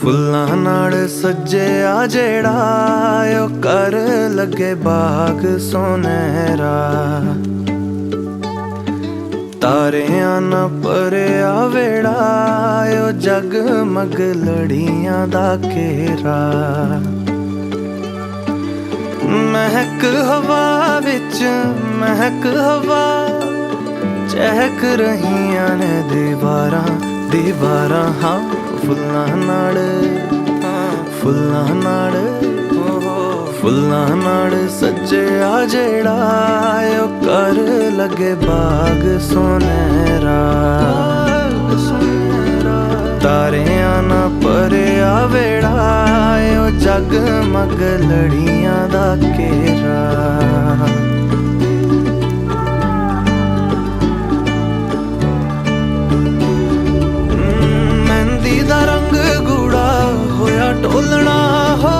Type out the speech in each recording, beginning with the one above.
फुल्लां नाल सज्जिया जेड़ा ओ कर लगे बाग सोनहरा। तारियां न भरिया वेड़ा ओ जगमग लड़ियां दा घेरा। महक हवा विच महक हवा चहक रहियां ने दीवारां दीवारां। हाँ फुल्लां नाल सज्जिया जेड़ा ओ कर लगे बाग सोनहरा। तारियां ना भरिया वेड़ा ओ जगमग लड़ियां दा घेरा। मेहंदी दा रंग गूड़ा होया ढोलना हो।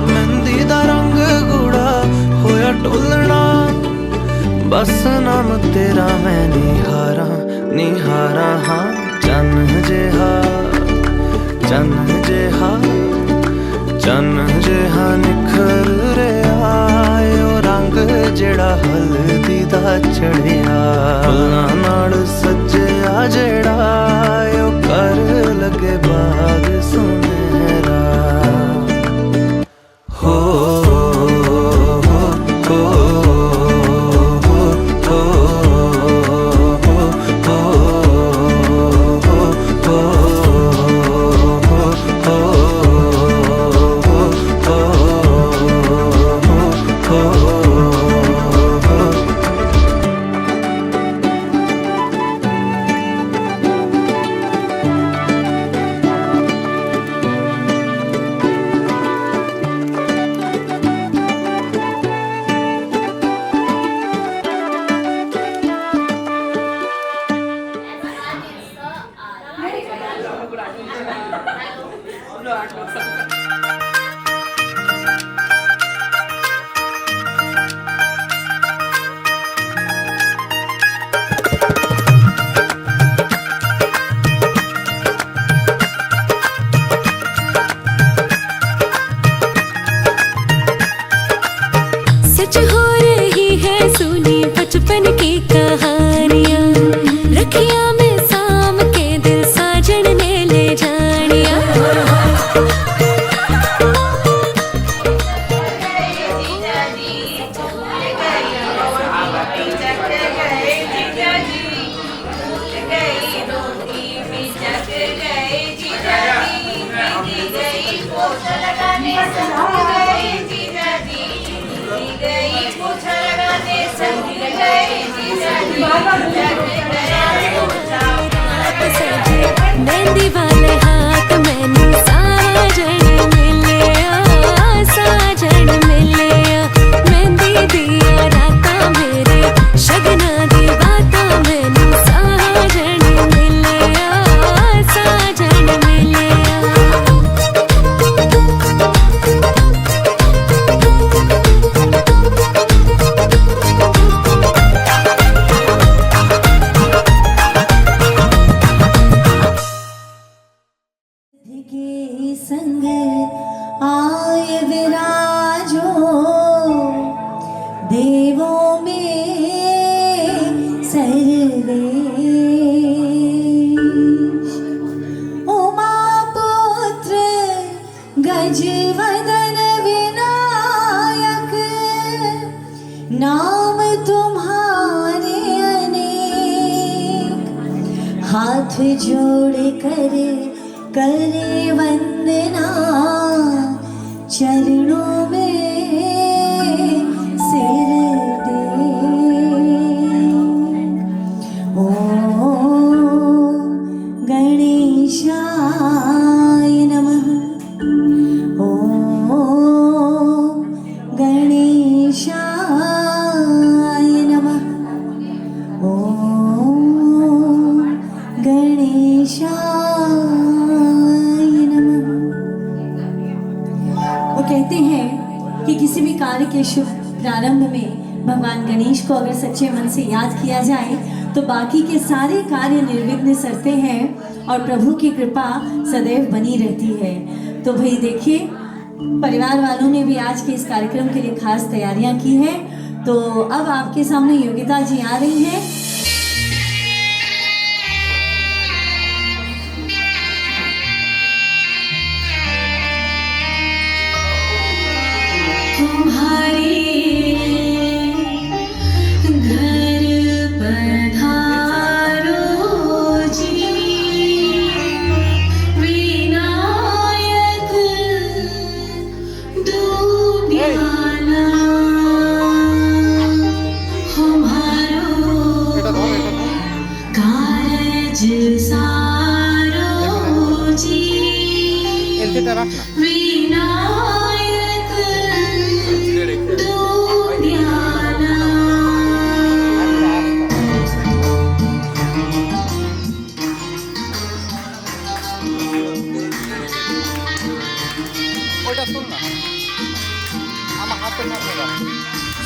मेहंदी दा रंग गूड़ा होया ढोलना। बस नाम तेरा मैं निहारा निहारा। हाँ चन्न जेहा निखर रहा ओ रंग जेड़ा हल्दी दा चढ़िया। फुल्लां नाल सज्जिया जेड़ा ओ कर लगे बाग सोनहरा। हो सच हो रही है सुनी बचपन की कहानियाँ। रखिया में साम के दिल साजन ने ले जानिया। मेहंदी वाले हाथ मैनू साजन मिलिया साजन मिलिया। मेहंदी दिया रातां मेरे शगना दी बातां मैनू साजन मिलिया साजन मिलिया। के संग आय विराजो देवों में सर्वेश। उमापुत्र गजवदन विनायक नाम तुम्हारे अनेक। हाथ जोड़ कर करे वंदना चरणों में सिर दे। ओम गणेशाय नमः। ओम गणेशाय नमः। ओम गणेशाय। वो कहते हैं कि किसी भी कार्य के शुभ प्रारंभ में भगवान गणेश को अगर सच्चे मन से याद किया जाए तो बाकी के सारे कार्य निर्विघ्न सरते हैं और प्रभु की कृपा सदैव बनी रहती है। तो भाई देखिए, परिवार वालों ने भी आज के इस कार्यक्रम के लिए खास तैयारियां की हैं। तो अब आपके सामने योगिता जी आ रही हैं।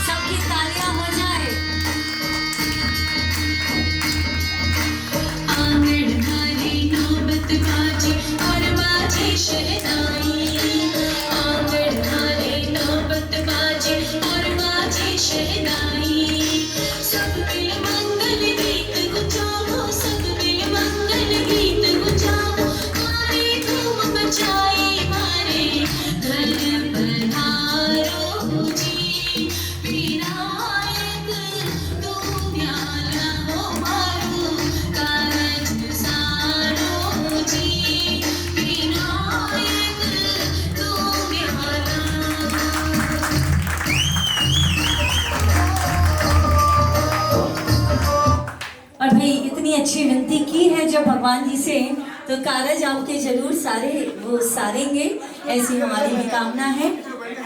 सबकी तालियां हो जाए। आंगन हरी नौबत बाजी और बाजी शहनाई, आंगन हरी नौबत बाजी और बाजी शहनाई, सब मिल मंगल गीत गुंजाओ, सब मिल मंगल गीत गुंजाओ, मारे धूम मचाई मारे घर पधारो जी, विनायक तू न्याला हो मारो कारज सारो जी, विनायक तू न्याला। और भाई इतनी अच्छी विनती की है जब भगवान जी से, तो कारज आपके जरूर सारे वो सारेंगे, ऐसी हमारी भी कामना है।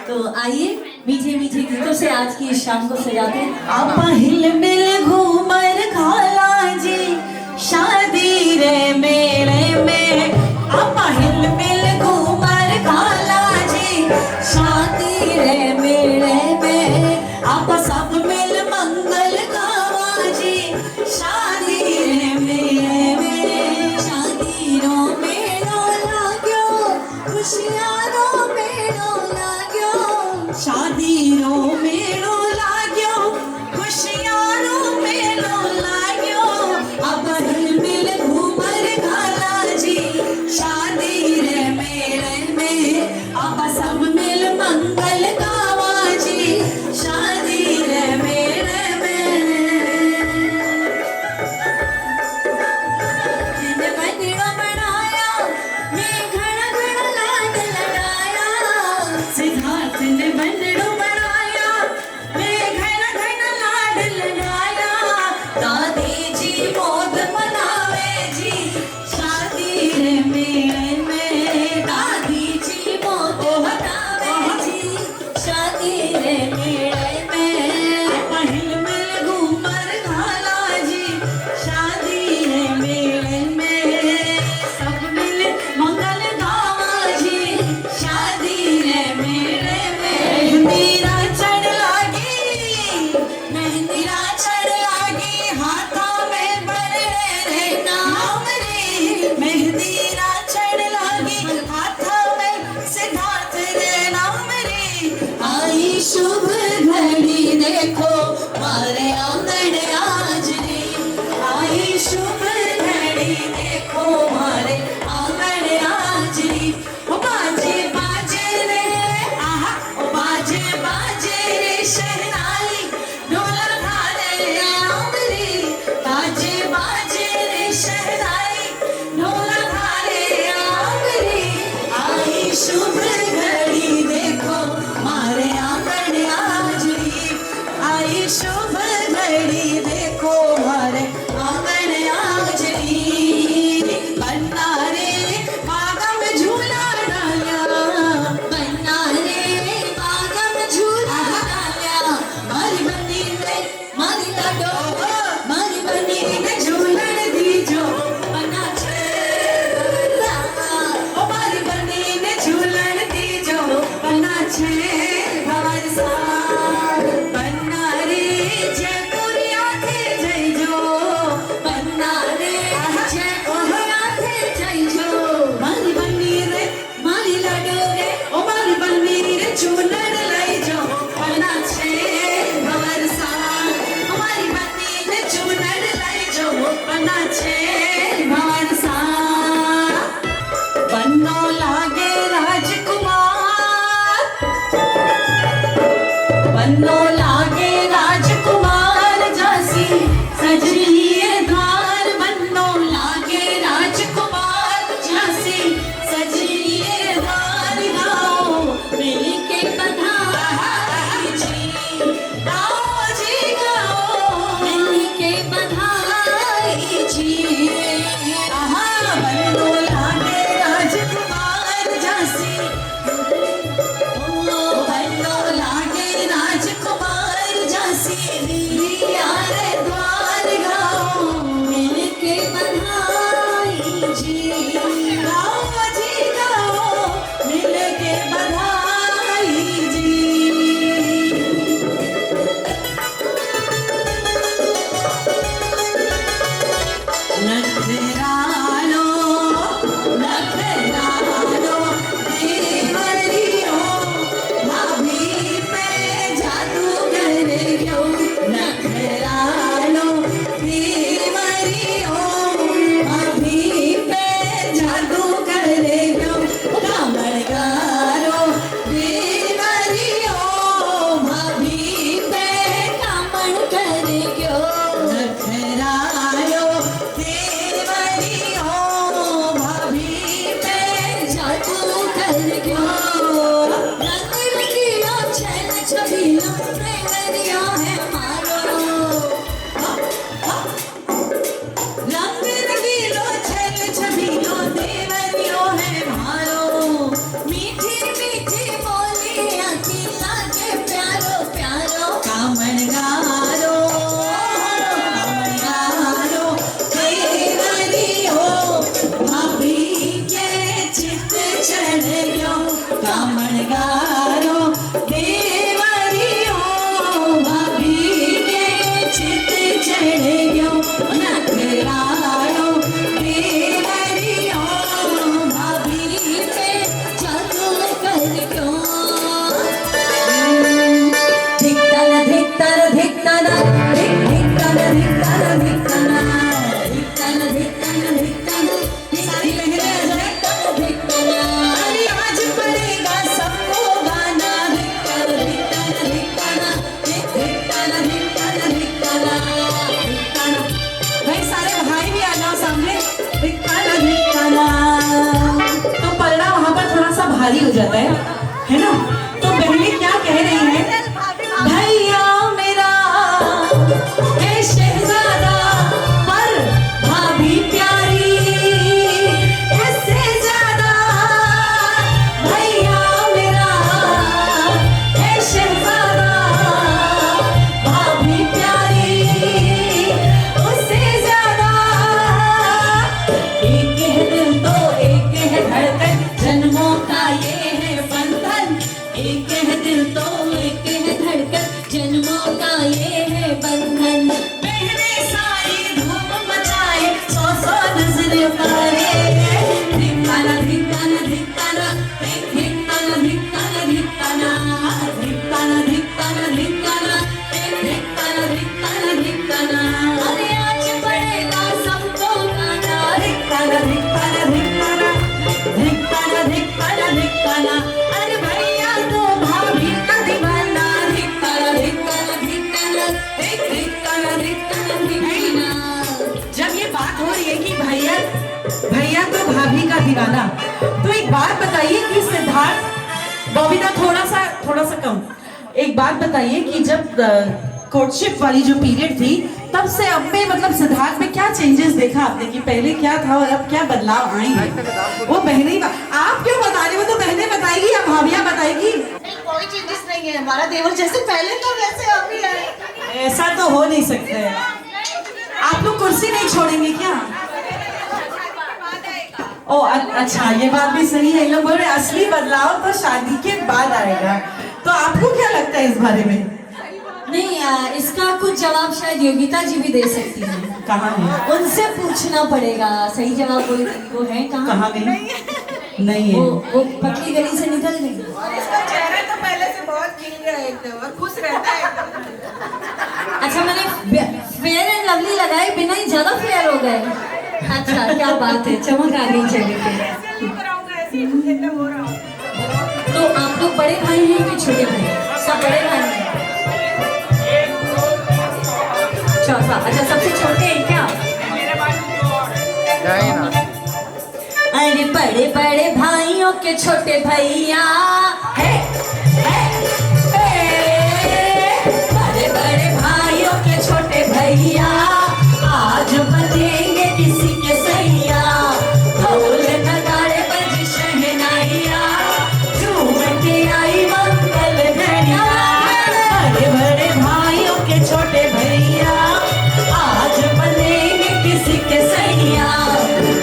तो आइए मीठे मीठे गीतों से आज की इस शाम को सजाते हैं। आपा हिल मिल घूमर खाला जी शादी रे मेरे में, आपा हिल मिल घूमर खाला जी शादी रे मेरे में, आपा सब मिल मंगल गावा जी शादी रे मेरे में, शादी रो मेलो लाग्यो खुशियां रो मेलो लाग्यो, शादी रो मेलो लाग्यो खुशियां रो मेलो लाग्यो, अब हिल मिल घूमर खाला जी शादी रे मेरे में, अब सब मिल मंगल गावा जी शादी रे मेरे में। दिन बंदियों बनाया मैं घड़ा घड़ा लाड लड़ाया, सिद्धार्थ ने बंदड़ों बनाया मैं घड़ा घड़ा लाड लगाया, दादी जी मौत मनावे जी शादी रे मेरे में, दादी जी मौत मनावे जी शादी रे मेरे में, हिल मिल घूमर खाला जी शादी रे मेरे में, सब मिल मंगल गावा जी शादी रे मेरे में, मेरा चढ़ लागी मेहंदीरा चढ़ लागी हाथों में बड़े रे नाम रे, मेहंदीरा चढ़ लागी हाथों में सिद्धार्थ रे नाम रे, आई शुभ घड़ी देखो मारे आंगन आज रे, आई शुभ घड़ी देखो मारे आंगन आज रे, ओ बाजे बाजे रे आहा, ओ बाजे बाजे रे शहनाई ढोला थारे आम रे, बाजे बाजे रे शहनाई ढोला थारे आम रे, आई शुभ घड़ी देखो मारे आंगन आज रे, आई शुभ घड़ी देखो मारे आंगन आज रे, बन्ना रे बागम झूला डालिया, बन्ना रे बागम झूला डालिया, मारी बन्नी ने मारी लाडो मारी बन्नी ने झूलन दीजो बन्ना छे भवरसा, ओ मारी बन्नी ने झूलन दीजो बन्ना छे भवरसा, बन्ना रे शादी हो जाता है ना। तो बहनें क्या कह रही हैं, भैया मेरा है शहजादा पर भाभी प्यारी, इससे ज्यादा भैया मेरा है शहजादा भाभी प्यारी, उससे ज्यादा एक है दिल तो एक है धड़कन, जन्मों का ये है बंधन। एक है दिल तो एक है धड़कन, जन्मों का ये है बंधन। बहने सारी धूम मचाए, सौ सौ नजर मारे, धिक्काना धिक्काना धिक्काना, धिक्काना धिक्काना धिक्काना, धिक्काना धिक्काना धिक्काना, धिक्काना धिक्काना धिक्काना। अरे आज पड़ेगा सबको गाना, धिक्काना धिक्काना धिक्काना, धिक्काना धिक्काना धिक्काना। अरे भैया तो भाभी का दीवाना, धिक्काना धिक्काना धिक्काना, धिक्काना धिक्काना धिक्काना। जब ये बात हो रही है कि भैया भैया तो भाभी का दीवाना, तो एक बात बताइए कि सिद्धार्थ बॉबीदा थोड़ा सा कम, एक बात बताइए कि जब कोर्टशिप वाली जो पीरियड थी तब से अब में मतलब सिद्धार्थ में क्या चेंजेस देखा आपने, कि पहले क्या था और अब क्या बदलाव आए हैं? वो बहनें आप क्यों बता रहे हो, तो बहनें बताएगी या भाभियां बताएगी? कोई चेंजेस नहीं है, हमारा देवर जैसे पहले तो वैसे अभी है। ऐसा तो हो नहीं सकता है। आप लोग कुर्सी नहीं छोड़ेंगे क्या? ओ अच्छा, ये बात भी सही है। लोग बोल रहे असली बदलाव तो शादी के बाद आएगा, तो आपको क्या लगता है इस बारे में? नहीं इसका कुछ जवाब शायद योगिता जी भी दे सकती हैं। कहाँ है? उनसे पूछना पड़ेगा, सही जवाब वो है कहाँ? कहाँ गई? नहीं है। वो पतली गली से निकल गई। इसका चेहरा तो पहले से बहुत खिल रहा है एकदम और खुश रहता है एकदम। अच्छा मैंने फेयर एंड लवली लगाए बिना ही ज्यादा फेयर हो गए। अच्छा क्या बात है, चमक आ गई चेहरे पे। ऐसे ही कराऊंगा, ऐसे ही एकदम हो रहा हूँ। तो आप लोग बड़े भाई हैं कि छोटे भाई? सब बड़े भाई हैं। चौथा, अच्छा सबसे छोटे हैं क्या? अरे बड़े बड़े भाइयों के छोटे भैया है, बड़े बड़े भाइयों के छोटे भैया आज बनेंगे किसी के सैया, ढोल नगाड़े बज शहनाइया, झूम के आई मंगल घड़िया। बड़े बड़े भाइयों के छोटे भैया आज बनेंगे किसी के सैया,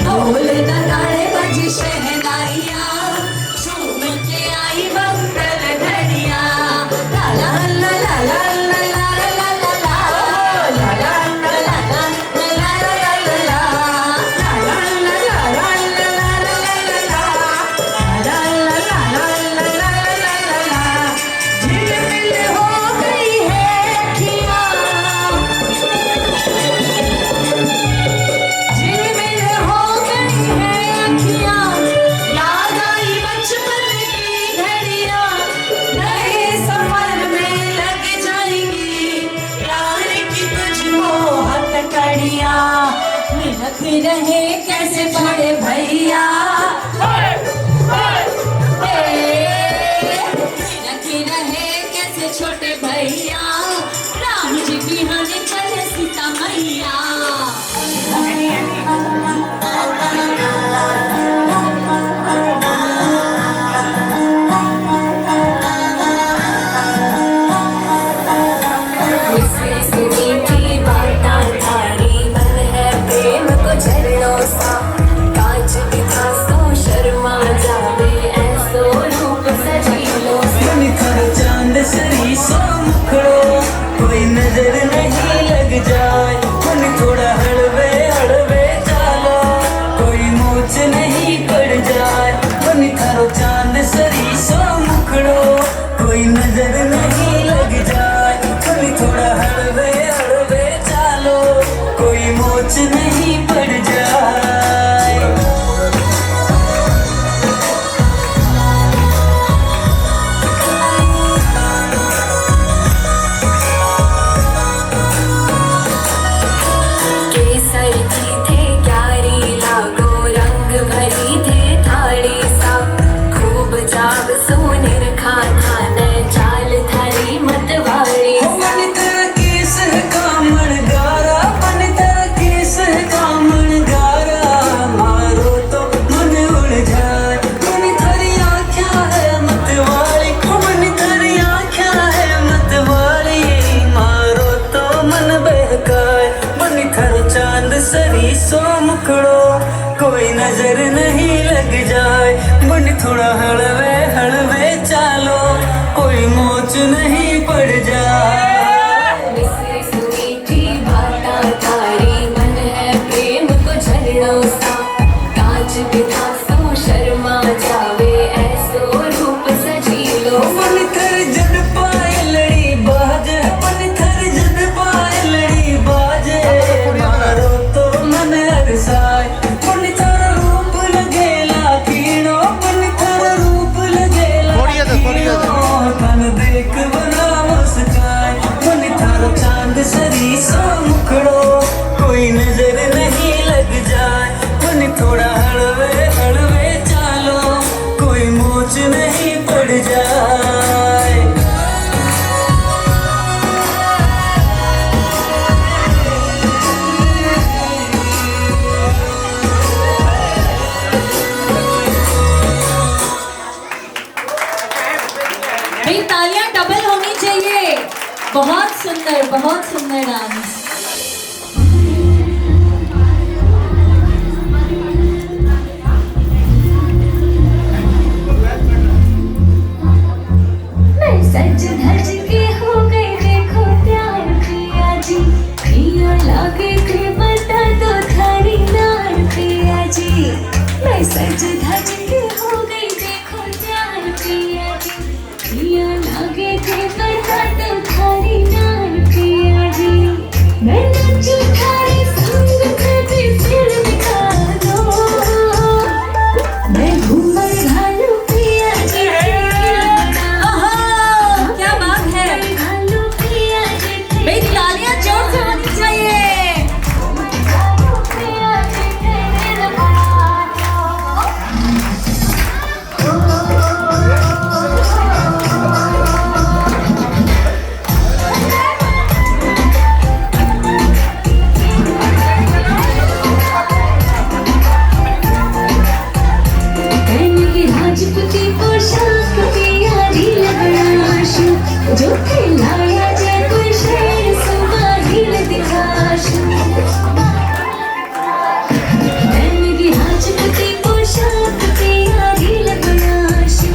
ढोल नगाड़े बज शहनाइया, झूम के आई मंगल घड़िया। ला ला ला ला ला ला ला ला ला ला ला रहे कैसे बड़े भैया, रहे कैसे छोटे भैया, राम जी की हने चले सीता मैया। कांच दिखा बहकाए बनी थारो चांद सरी सो मुखड़ो कोई नजर नहीं लग जाए बनी थोड़ा हलवे हलवे चालो कोई मोच नहीं पड़ जाए कोई नजर नहीं लग जाए बनी थोड़ा हलवे हलवे चालो कोई मोच नहीं पड़ जाए भाई तालियां डबल होनी चाहिए। बहुत सुंदर डांस। सज धज के हो गई देखो प्यार प्रिया जी प्रिया लागे के बता दो थारी नार प्रिया जी मैं सज धज के हो गई देखो प्यार प्रिया जी प्रिया लागे के बता दो थारी नार प्रिया जी मैं नचू थारी संग कभी फिर दिखा दो मैं घूमर घालू प्रिया जी भाई तालियां जोर से होनी चाहिए। राजपूती पोशाक प्यारी लगनाशु जो खिलाया जयपुर शेर सुबाहिल दिखाशु की राजपूती पोशाक प्यारी लगनाशु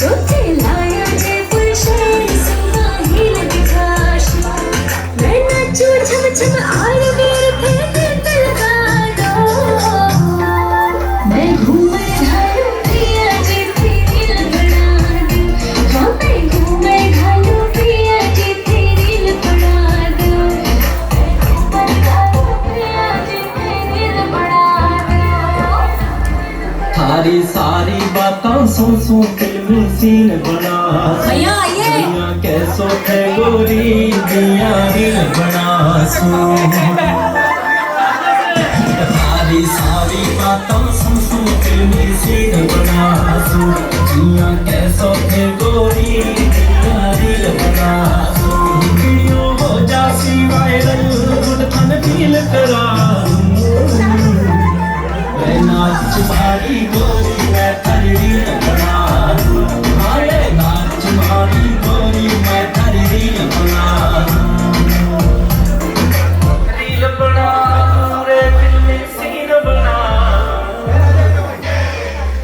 जो खिलाया जयपुर शेर सुबाहिल दिखाशु मैं नाचू छम छम आर मेरे फेंक लगा दो मैं घूमर घालू प्रिया जी तेरी लगना दो हाँ मैं घूमर घालू प्रिया जी तेरी लगना दो प्रिया जी तेरी लगना दो थारी सारी बातों सुन फिल्मी सीन बना भैया आइए। दुनिया कैसो थे गोरी दिया दिल बना थारी सारी बातों सुन फिल्मी सीन बना दुनिया कैसो थे गोरी दिया दिल बना वीडियो हो जासी वायरल गुड फन फील करा मैं नाच भारी गोरी मैं थारी रील बना हाले नाच भारी गोरी मैं थारी रील बना पूरे फिल्मी सीन बना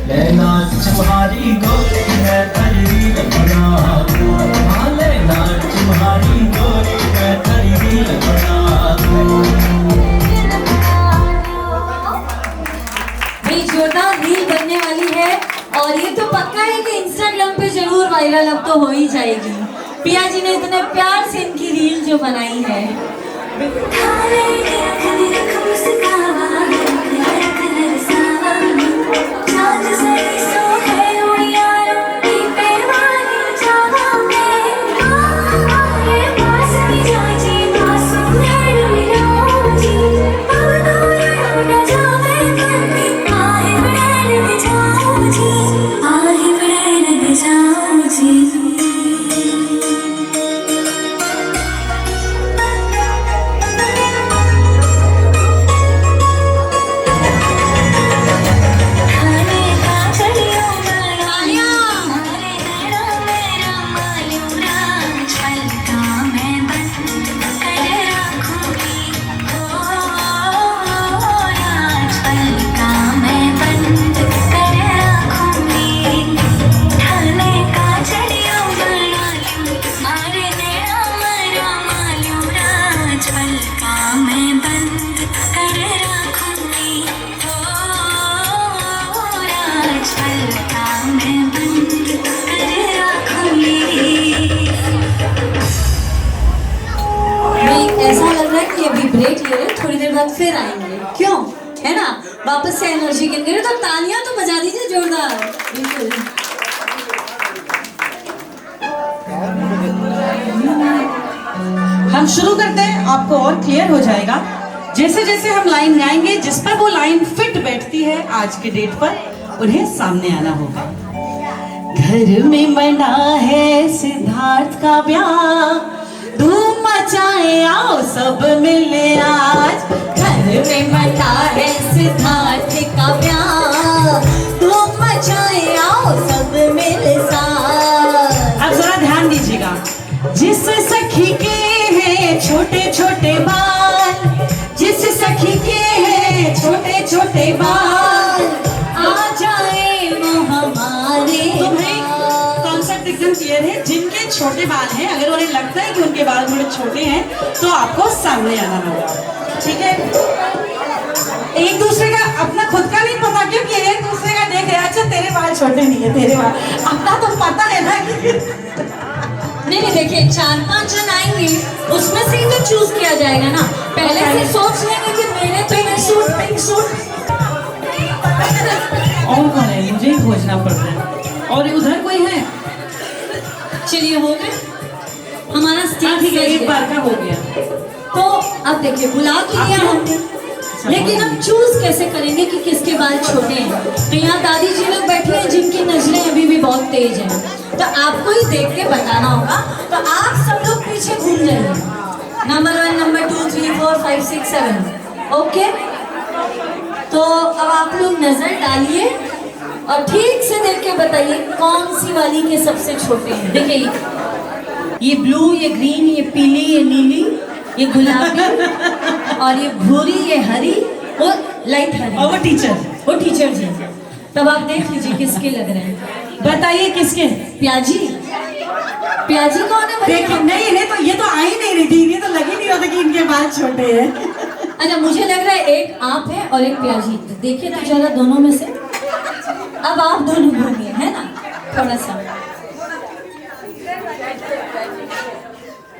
मैं नाच भारी गोरी मैं थारी रील बना हाले नाच भारी गोरी मैं थारी रील बना भाई जोरदार रील बनने वाली है और ये तो पक्का है कि इंस्टाग्राम पे जरूर वायरल अब तो हो ही जाएगी। पिया जी ने इतने प्यार से इनकी रील जो बनाई है। कि अभी ब्रेक ले रहे हैं, थोड़ी देर बाद फिर आएंगे, क्यों, है ना, वापस से एनर्जी गेन करें। तो तालियां तो बजा दीजिए जोरदार। बिल्कुल। हम शुरू करते हैं, आपको और क्लियर हो जाएगा। जैसे जैसे हम लाइन गाएंगे, जिस पर वो लाइन फिट बैठती है आज के डेट पर, उन्हें सामने आना होगा। घर में मना है सिद्धार्थ का ब्याह, धूम मचाए आओ सब मिले आज। घर में मना है सिद्धार्थ का ब्याह, धूम मचाए आओ सब मिल साथ। अब जरा ध्यान दीजिएगा, जिस सखी के हैं छोटे छोटे बाल, जिस सखी के हैं छोटे छोटे बाल, आ जाए वो हमारे तुम्हें कॉन्सेप्ट एकदम क्लियर है। जिनके छोटे बाल हैं, अगर उन्हें लगता है कि उनके बाल थोड़े छोटे हैं, तो आपको सामने आना होगा, ठीक है। एक दूसरे का, अपना खुद का नहीं पता क्योंकि एक दूसरे का देख रहे हैं, अच्छा तेरे बाल छोटे नहीं है, तेरे बाल, अपना तो पता है ना कि नहीं देखिए, 4-5 जन आएंगे, उसमें से ही तो चूज किया जाएगा ना। पहले से सोच लेंगे कि मेरे तो पिंक सूट और कौन है, मुझे ही खोजना पड़ता है। और उधर कोई है? चलिए, हो गए हमारा स्टेज। ठीक है, एक बार का हो गया। तो अब देखिए, बुला तो लिया हमने, लेकिन अब चूज कैसे करेंगे कि किसके बाल छोटे हैं। तो यहाँ दादी जी लोग बैठी हैं जिनकी नजरें अभी भी बहुत तेज हैं, तो आपको ही देख के बताना होगा। तो आप सब लोग पीछे घूम जाइए, नंबर 1, नंबर 2, 3, 4, 5, 6, 7। ओके, तो अब आप लोग नजर डालिए और ठीक से देख के बताइए कौन सी वाली के सबसे छोटे हैं। देखिए, ये ब्लू, ये ग्रीन, ये पीली, ये नीली, ये गुलाबी और ये भूरी, ये हरी, वो लाइट हरी, और वो टीचर जी। तब आप देख लीजिए किसके लग रहे हैं। बताइए किसके? प्याजी कौन है? देखिए, नहीं इन्हें तो, ये तो आ ही नहीं रही थी, इन्हें तो लग ही नहीं रहा था कि इनके बाल छोटे हैं। अच्छा, मुझे लग रहा है एक आप है और एक प्याजी। तो देखिए तो जरा दोनों में से, अब आप दोनों घूमिए, है ना, थोड़ा सा।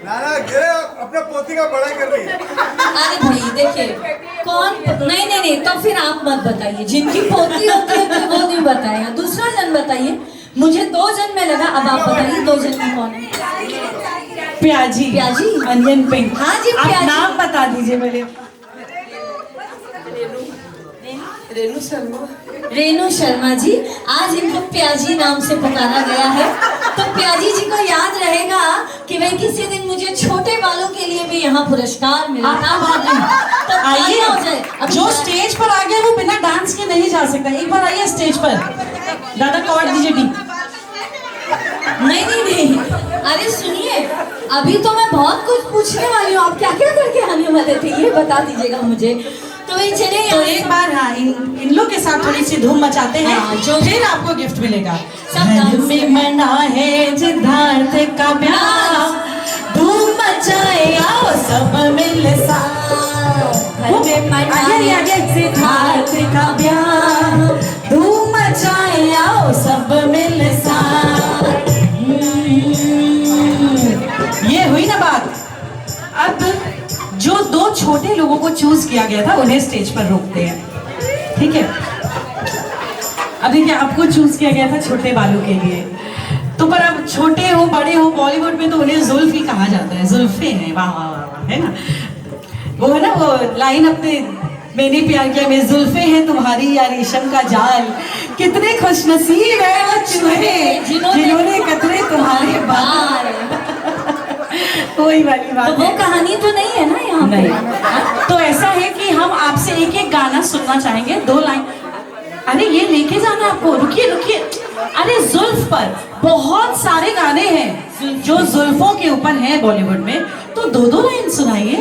नाना गिरे, अपने पोती का बड़ाई कर रही है। अरे भाई देखिए, कौन, नहीं, तो फिर आप मत बताइए। जिनकी पोती होती है तो वो नहीं बताएगा, दूसरा जन बताइए। मुझे 2 जन में लगा, अब आप बताइए 2 जन में कौन है? प्याजी, अनियन पिंक। हाँ जी, आप प्याजी। नाम बता दीजिए मेरे। रेनू शर्मा जी, आज इनको प्याजी नाम से पुकारा गया है। तो प्याजी जी को याद रहेगा कि भाई किसी दिन मुझे छोटे बालों के लिए भी यहाँ पुरस्कार मिला था। तो आइए, हो जाए। अब जो स्टेज पर आ गया वो बिना डांस के नहीं जा सकता। एक बार आइए स्टेज पर, दादा कॉर्ड दीजिए डी। नहीं, अरे सुनिए, अभी तो मैं बहुत कुछ पूछने वाली हूँ। आप क्या क्या करके आने वाले थे ये बता दीजिएगा मुझे। तो वही चले, तो एक बार हाँ इन लोग के साथ थोड़ी सी धूम मचाते हैं, हाँ, जो फिर आपको गिफ्ट मिलेगा। सब घर में मना है सिद्धार्थ का ब्याह, धूम मचाए आओ सब मिल साथ। आगे सिद्धार्थ का ब्याह, धूम मचाए आओ सब मिल साथ। ये हुई ना बात। अब जो 2 छोटे लोगों को चूज किया गया था उन्हें स्टेज पर रोकते हैं, ठीक है। अभी क्या आपको चूज किया गया था छोटे बालों के लिए, तो पर अब छोटे हो बड़े हो, बॉलीवुड में तो उन्हें जुल्फ ही कहा जाता है, जुल्फे हैं, वाह वाह वाह, है ना। वो है ना वो लाइन अपने मैंने प्यार किया में, जुल्फे हैं तुम्हारी या रेशम का जाल, कितने खुशनसीब है वो चूहे जिन्होंने कतरे तुम्हारे बाल। कोई वाली बात तो वो कहानी तो नहीं है ना यहाँ पे। नहीं। तो ऐसा है कि हम आपसे एक एक गाना सुनना चाहेंगे, 2 लाइन। अरे ये लेके जाना आपको, रुकिए। अरे जुल्फ पर बहुत सारे गाने हैं जो जुल्फों के ऊपर हैं बॉलीवुड में, तो 2 लाइन सुनाइए।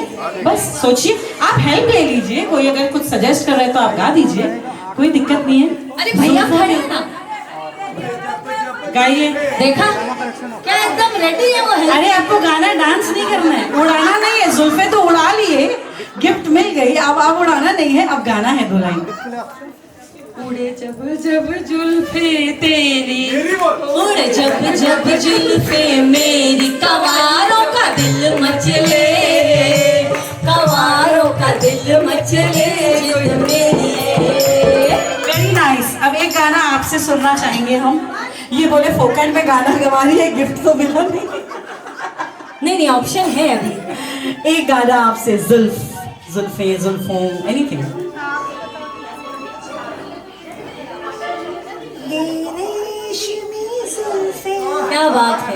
बस सोचिए, आप हेल्प ले लीजिए, कोई अगर कुछ सजेस्ट कर रहे हैं तो आप गा दीजिए, कोई दिक्कत नहीं है। अरे भैया खड़े हैं ना, गाइए। देखा क्या एकदम रेडी है वो है। अरे आपको गाना डांस नहीं करना है, उड़ाना नहीं है। जुल्फे तो उड़ा लिए, गिफ्ट मिल गई, अब उड़ाना नहीं है, अब गाना है 2 लाइन। उड़े जब जब जुल्फे तेरी, उड़े जब जब जुल्फे मेरी, कवारों का दिल मचले, गवारों का दिल मचले जिद मेरी। Very nice. अब एक गाना आपसे सुनना चाहेंगे हम। ये बोले फोकट में गाना गवा रही है, गिफ्ट तो मिला नहीं। नहीं ऑप्शन है अभी। एक गाना आपसे, जुल्फे जुल्फों, एनीथिंग। क्या बात है।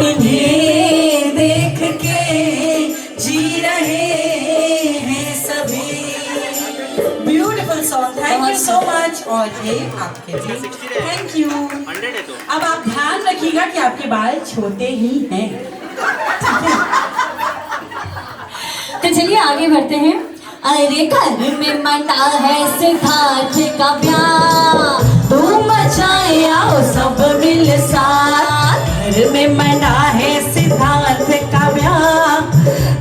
इन्हें देख के जी रहे हैं सभी। Beautiful song, thank you so much. और ये आपके लिए, थैंक यू। अब आप ध्यान रखिएगा कि आपके बाल छोटे ही हैं। तो चलिए आगे बढ़ते हैं। अरे घर में मना है सिद्धार्थ का प्यार, धूम मचाए आओ सब मिल साथ। घर में मना है सिद्धार्थ का ब्याह,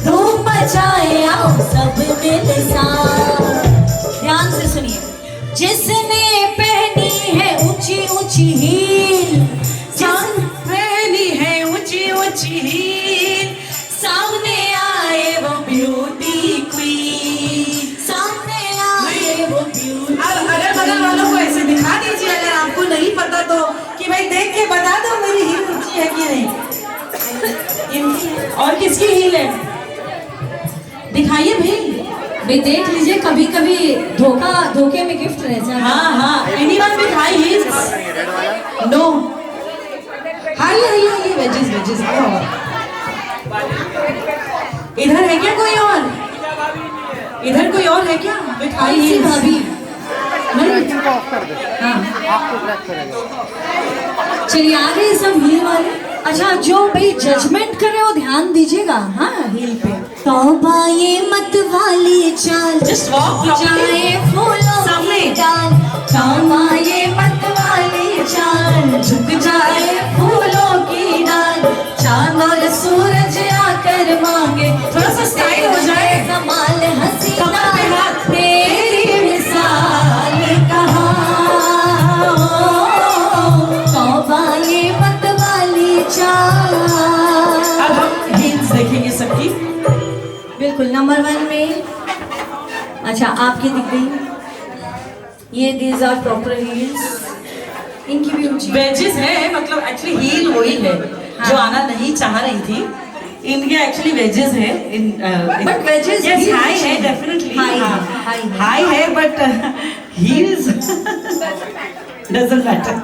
धूम मचाए आओ सब मिल साथ। ध्यान से सुनिए। जिसने पहनी है ऊंची ऊंची हील, पहनी है ऊंची ऊंची हील, सामने आए वो ब्यूटी क्वीन, सामने आए वो ब्यूटी। अब अगल बगल वालों को ऐसे दिखा दीजिए, अगर आपको नहीं पता तो, कि भाई देख के बता दो मेरी हील ऊंची है कि नहीं। इनकी है। और किसकी हील है, दिखाइए भाई देख लीजिए, कभी कभी धोखे में गिफ्ट रह जाए। हाँ, anyone with high heels? No. High wedges. इधर है क्या कोई और? इधर कोई और है क्या विद हाई हील्स? भाभी नहीं। चलिए आ गए सब हील वाले। अच्छा, जो भाई जजमेंट करे वो ध्यान दीजिएगा। हाँ, हील पे तौबा ये मत वाली चाल, Just walk जाए फूलों सामने। की डाल। तौबा ये मत वाली चाल, झुक जाए फूलों की डाल। चांद और सूरज आकर मांगे, थोड़ा सा स्टाइल हो जाए। कमाल हसीना कमर पे हाथ। तेरी मिसाल कहाँ। तौबा ये मत वाली चाल। अब हम हील्स देखेंगे सबकी। बिल्कुल नंबर 1 में। अच्छा, आपकी दिख गई। ये दीज आर प्रॉपर हील्स, इनकी भी ऊंची। वेजेस है, मतलब एक्चुअली हील वही है जो आना नहीं चाह रही थी। इनके एक्चुअली वेजेस है। But wedges yes, भी हाई अच्छे है, हैं। डेफिनेटली High है, हाई है, बट हील्स डजंट मैटर।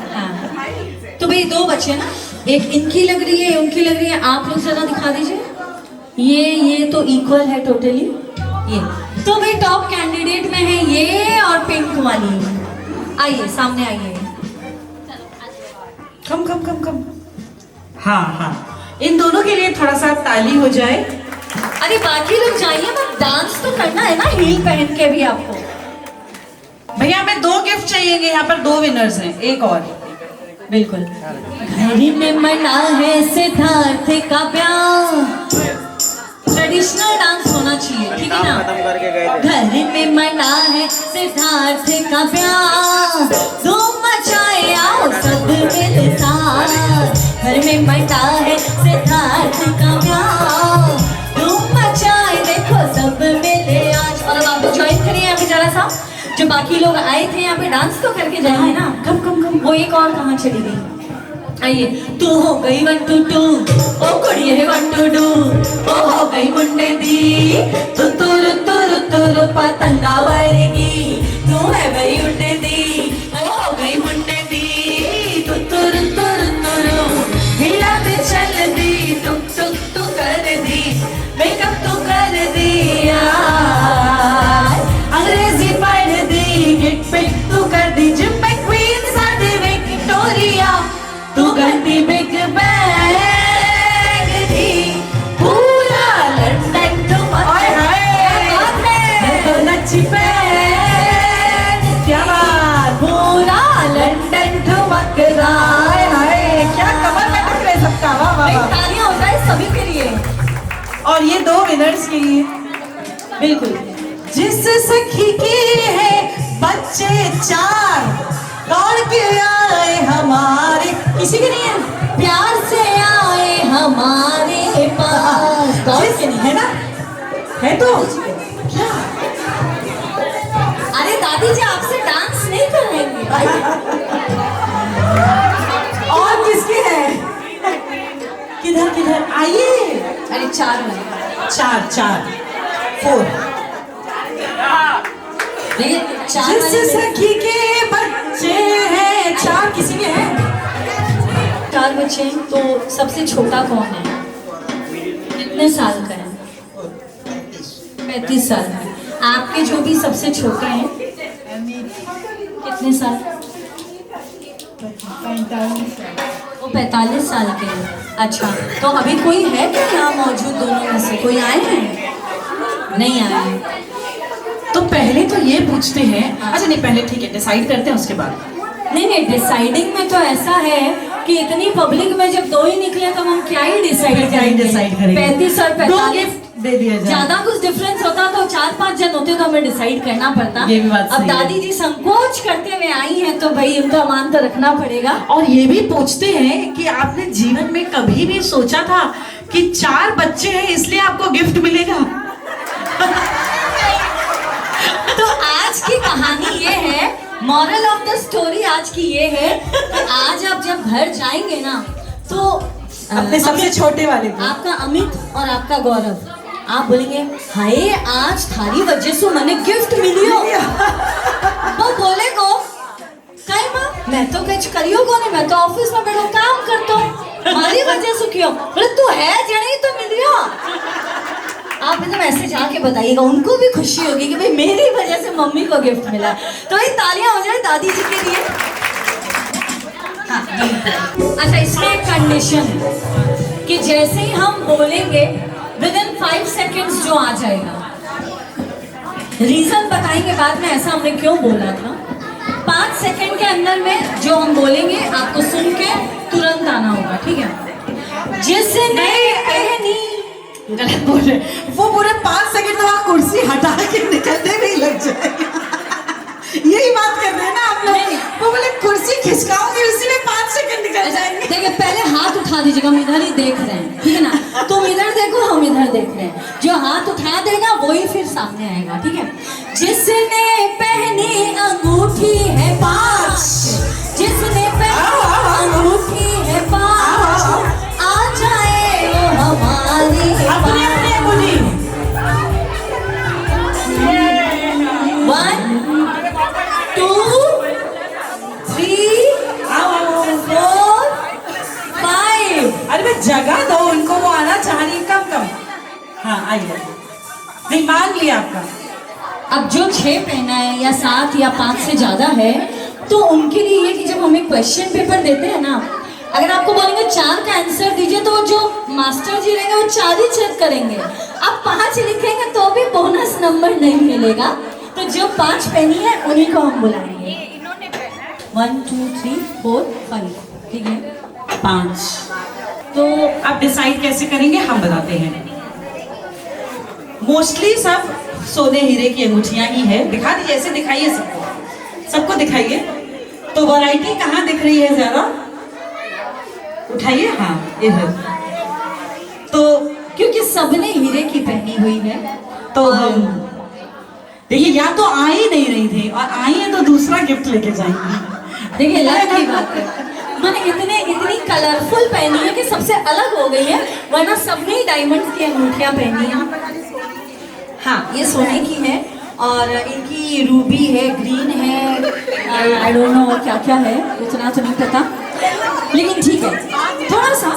तो भाई 2 बचे ना, एक इनकी लग रही है, उनकी लग रही है। आप लोग जरा दिखा दीजिए। ये तो इक्वल है टोटली। ये तो भाई टॉप कैंडिडेट में है ये और पिंक वाली। आइए सामने आइए। कम। हाँ, इन दोनों के लिए थोड़ा सा ताली हो जाए। अरे बाकी लोग जाइए मत, डांस तो करना है ना हील पहन के भी आपको। भैया हमें 2 गिफ्ट चाहिए। यहाँ पर 2 विनर्स हैं, एक और। बिल्कुल। घर में मना है सिद्धार्थ का प्यार, ट्रेडिशनल डांस होना चाहिए, ठीक है ना। घर में मना है सिद्धार्थ का प्यार, धूम मचाए आओ सब मिल साथ। घर में मना है सिद्धार्थ का प्यार, धूम मचाए देखो सब मिले आज। और अब आप ज्वाइन करिए यहाँ पे जरा सा। जो बाकी लोग आए थे यहाँ पे डांस तो करके जाए ना। कम वो एक और कहाँ चली गई। आइए। तू हो गई 1 2 2, ओ कुड़िए 1 2 2, ओ हो गई मुंडे दी, तू तुर पतंगा वारेगी। तू है गई उड़ने दी, ओ हो गई मुंडे दी, तू तुर हिला दे चल दी, टुक तू कर दी, मेकअप तू कर दिया, अंग्रेजी पढ़ दी, गिट पिक तू कर दी, जिम में क्वीन सादी विक्टोरिया, तू गंदी बिग बैग थी, पूरा लंदन तो नची पैन, क्या बात, पूरा लंदन ठुमक रहा है। क्या कमर में टक रहे सबका, वाह। तालियां हो जाए सभी के लिए। और ये 2 विनर्स के लिए। बिल्कुल। जिस सखी की है बच्चे 4 दौड़ के आए हमारे, किसी के नहीं है, प्यार से आए हमारे पास। जिस है ना, है तो क्या? अरे दादी जी आपसे डांस नहीं कराएंगे। और किसके है? किधर किधर आइए। अरे 4 में 4 4 देखिए 4 जिस सखी के बच्चे हैं 4, किसी के हैं? 4 बच्चे हैं, तो सबसे छोटा कौन है? कितने साल का है? 35 साल का है। आपके जो भी सबसे छोटे हैं कितने साल? वो 45 साल के हैं। अच्छा, तो अभी कोई है क्या यहाँ मौजूद दोनों में से? कोई आए हैं? नहीं आए हैं। तो पहले तो ये पूछते हैं, अच्छा नहीं पहले ठीक है डिसाइड करते हैं उसके बाद। नहीं, डिसाइडिंग में तो ऐसा है कि इतनी पब्लिक में जब 2 ही निकले तो हम क्या ही डिसाइड करेंगे? 35 और 45 गिफ्ट दे दिया जाए। ज्यादा कुछ डिफरेंस होता तो 4-5 जन होते तो हमें डिसाइड करना पड़ता। ये भी बात अब सही है। दादी जी संकोच करते हुए आई हैं तो भाई उनका मान तो रखना पड़ेगा। और ये भी पूछते हैं कि आपने जीवन में कभी भी सोचा था कि 4 बच्चे हैं इसलिए आपको गिफ्ट मिलेगा? तो आज की कहानी ये है, मॉरल ऑफ द स्टोरी आज की ये है कि आज आप जब घर जाएंगे ना तो अपने सबसे छोटे वाले को। आपका अमित और आपका गौरव, आप बोलेंगे हाय आज थारी वजह से मैंने गिफ्ट मिलियो। वो बोलेगो कई माँ मैं तो कुछ करियो को नहीं, मैं तो ऑफिस में बैठो काम करता हूँ, हमारी वजह से क्यों? बोले तू है जने तो मिलियो। आप एकदम ऐसे जाके बताइएगा, उनको भी खुशी होगी कि भाई मेरी वजह से मम्मी को गिफ्ट मिला। तो भाई तालियां हो जाए दादी जी के लिए। हाँ, अच्छा इसमें एक कंडीशन है कि जैसे ही हम बोलेंगे विदिन 5 सेकेंड्स जो आ जाएगा, रीजन बताएंगे बाद में ऐसा हमने क्यों बोला था। 5 सेकेंड के अंदर में जो हम बोलेंगे आपको सुन के तुरंत आना होगा, ठीक है? जिसने पहनी, गलत बोल रहे, वो पूरे 5 सेकंड तो आप कुर्सी हटा के निकलने में ही लग जाएगा। यही बात कर रहे हैं ना आप लोग? वो बोले कुर्सी खिसकाओगे उसी में 5 सेकंड निकल जाएंगे। देखिए पहले हाथ उठा दीजिएगा, हम इधर ही देख रहे हैं, ठीक है ना? तुम इधर देखो हम इधर देख रहे हैं, जो हाथ उठा देगा वही फिर सामने आएगा, ठीक है? जिसने पहनी अंगूठी है 5, जिसने पहनी अंगूठी है 5, आ जाए वो हमारी अपने अपने बोली। 1 2 3 4 5। अरे मैं जगह दो उनको, वो आना चाह रही है, कम। हाँ आइए, नहीं मान लिया आपका। अब जो 6 पहना है या 7 या 5 से ज्यादा है तो उनके लिए ये कि जब हम एक क्वेश्चन पेपर देते हैं ना, अगर आपको बोलेंगे 4 का आंसर दीजिए तो जो मास्टर जी रहेंगे वो 4 ही चेक करेंगे। अब 5 लिखेंगे तो भी बोनस नंबर नहीं मिलेगा, तो जो 5 पहनी है उन्हीं को हम बुलाएंगे। 1 2 3 4 5, ठीक है? 5। तो आप डिसाइड कैसे करेंगे हम बताते हैं। मोस्टली सब सोने हीरे की अंगूठियां ही है। दिखा दीजिए, ऐसे दिखाइए सबको दिखाइए। तो वैरायटी कहाँ दिख रही है जरा उठाइए, हाँ इधर। तो क्योंकि सबने हीरे की पहनी हुई है तो हम देखिए, या तो आ ही नहीं रही थी और आई है तो दूसरा गिफ्ट लेके जाएंगे। देखिए लग की बात है, मैंने इतनी कलरफुल पहनी है कि सबसे अलग हो गई है, वरना सबने ही डायमंड की अंगूठियां पहनी है। हाँ ये सोने की है और इनकी रूबी है, ग्रीन है, आई डोंट नो क्या क्या है, उतना तो नहीं पता, लेकिन ठीक है। थोड़ा सा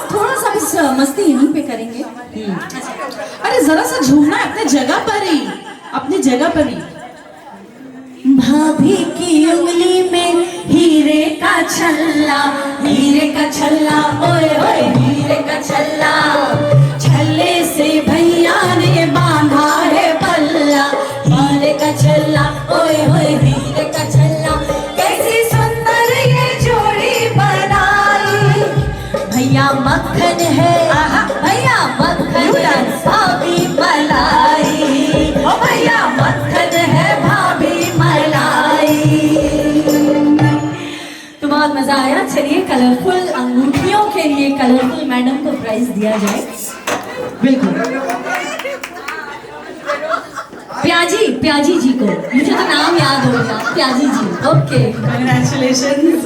बस मस्ती यहीं पे करेंगे। अरे जरा सा झूमना है अपने जगह पर ही, अपनी जगह पर ही। भाभी की उंगली में हीरे का छल्ला, हीरे का छल्ला, ओए ओए हीरे का छल्ला, छल्ले से भैया ने बांधा है पल्ला, हीरे का छल्ला, ओए ओए हीरे का छल्ला, कैसी सुंदर ये जोड़ी बनाई, भैया मक्खन है, भैया मक्खन है, भाभी मलाई, ओ भैया मक्खन है, भाभी मलाई। बहुत मजा आया। चलिए कलरफुल अंगूठियों के लिए कलरफुल मैडम को प्राइज दिया जाए। बिल्कुल। प्याजी जी को, मुझे तो नाम याद हो गया, प्याजी जी। Okay, Congratulations.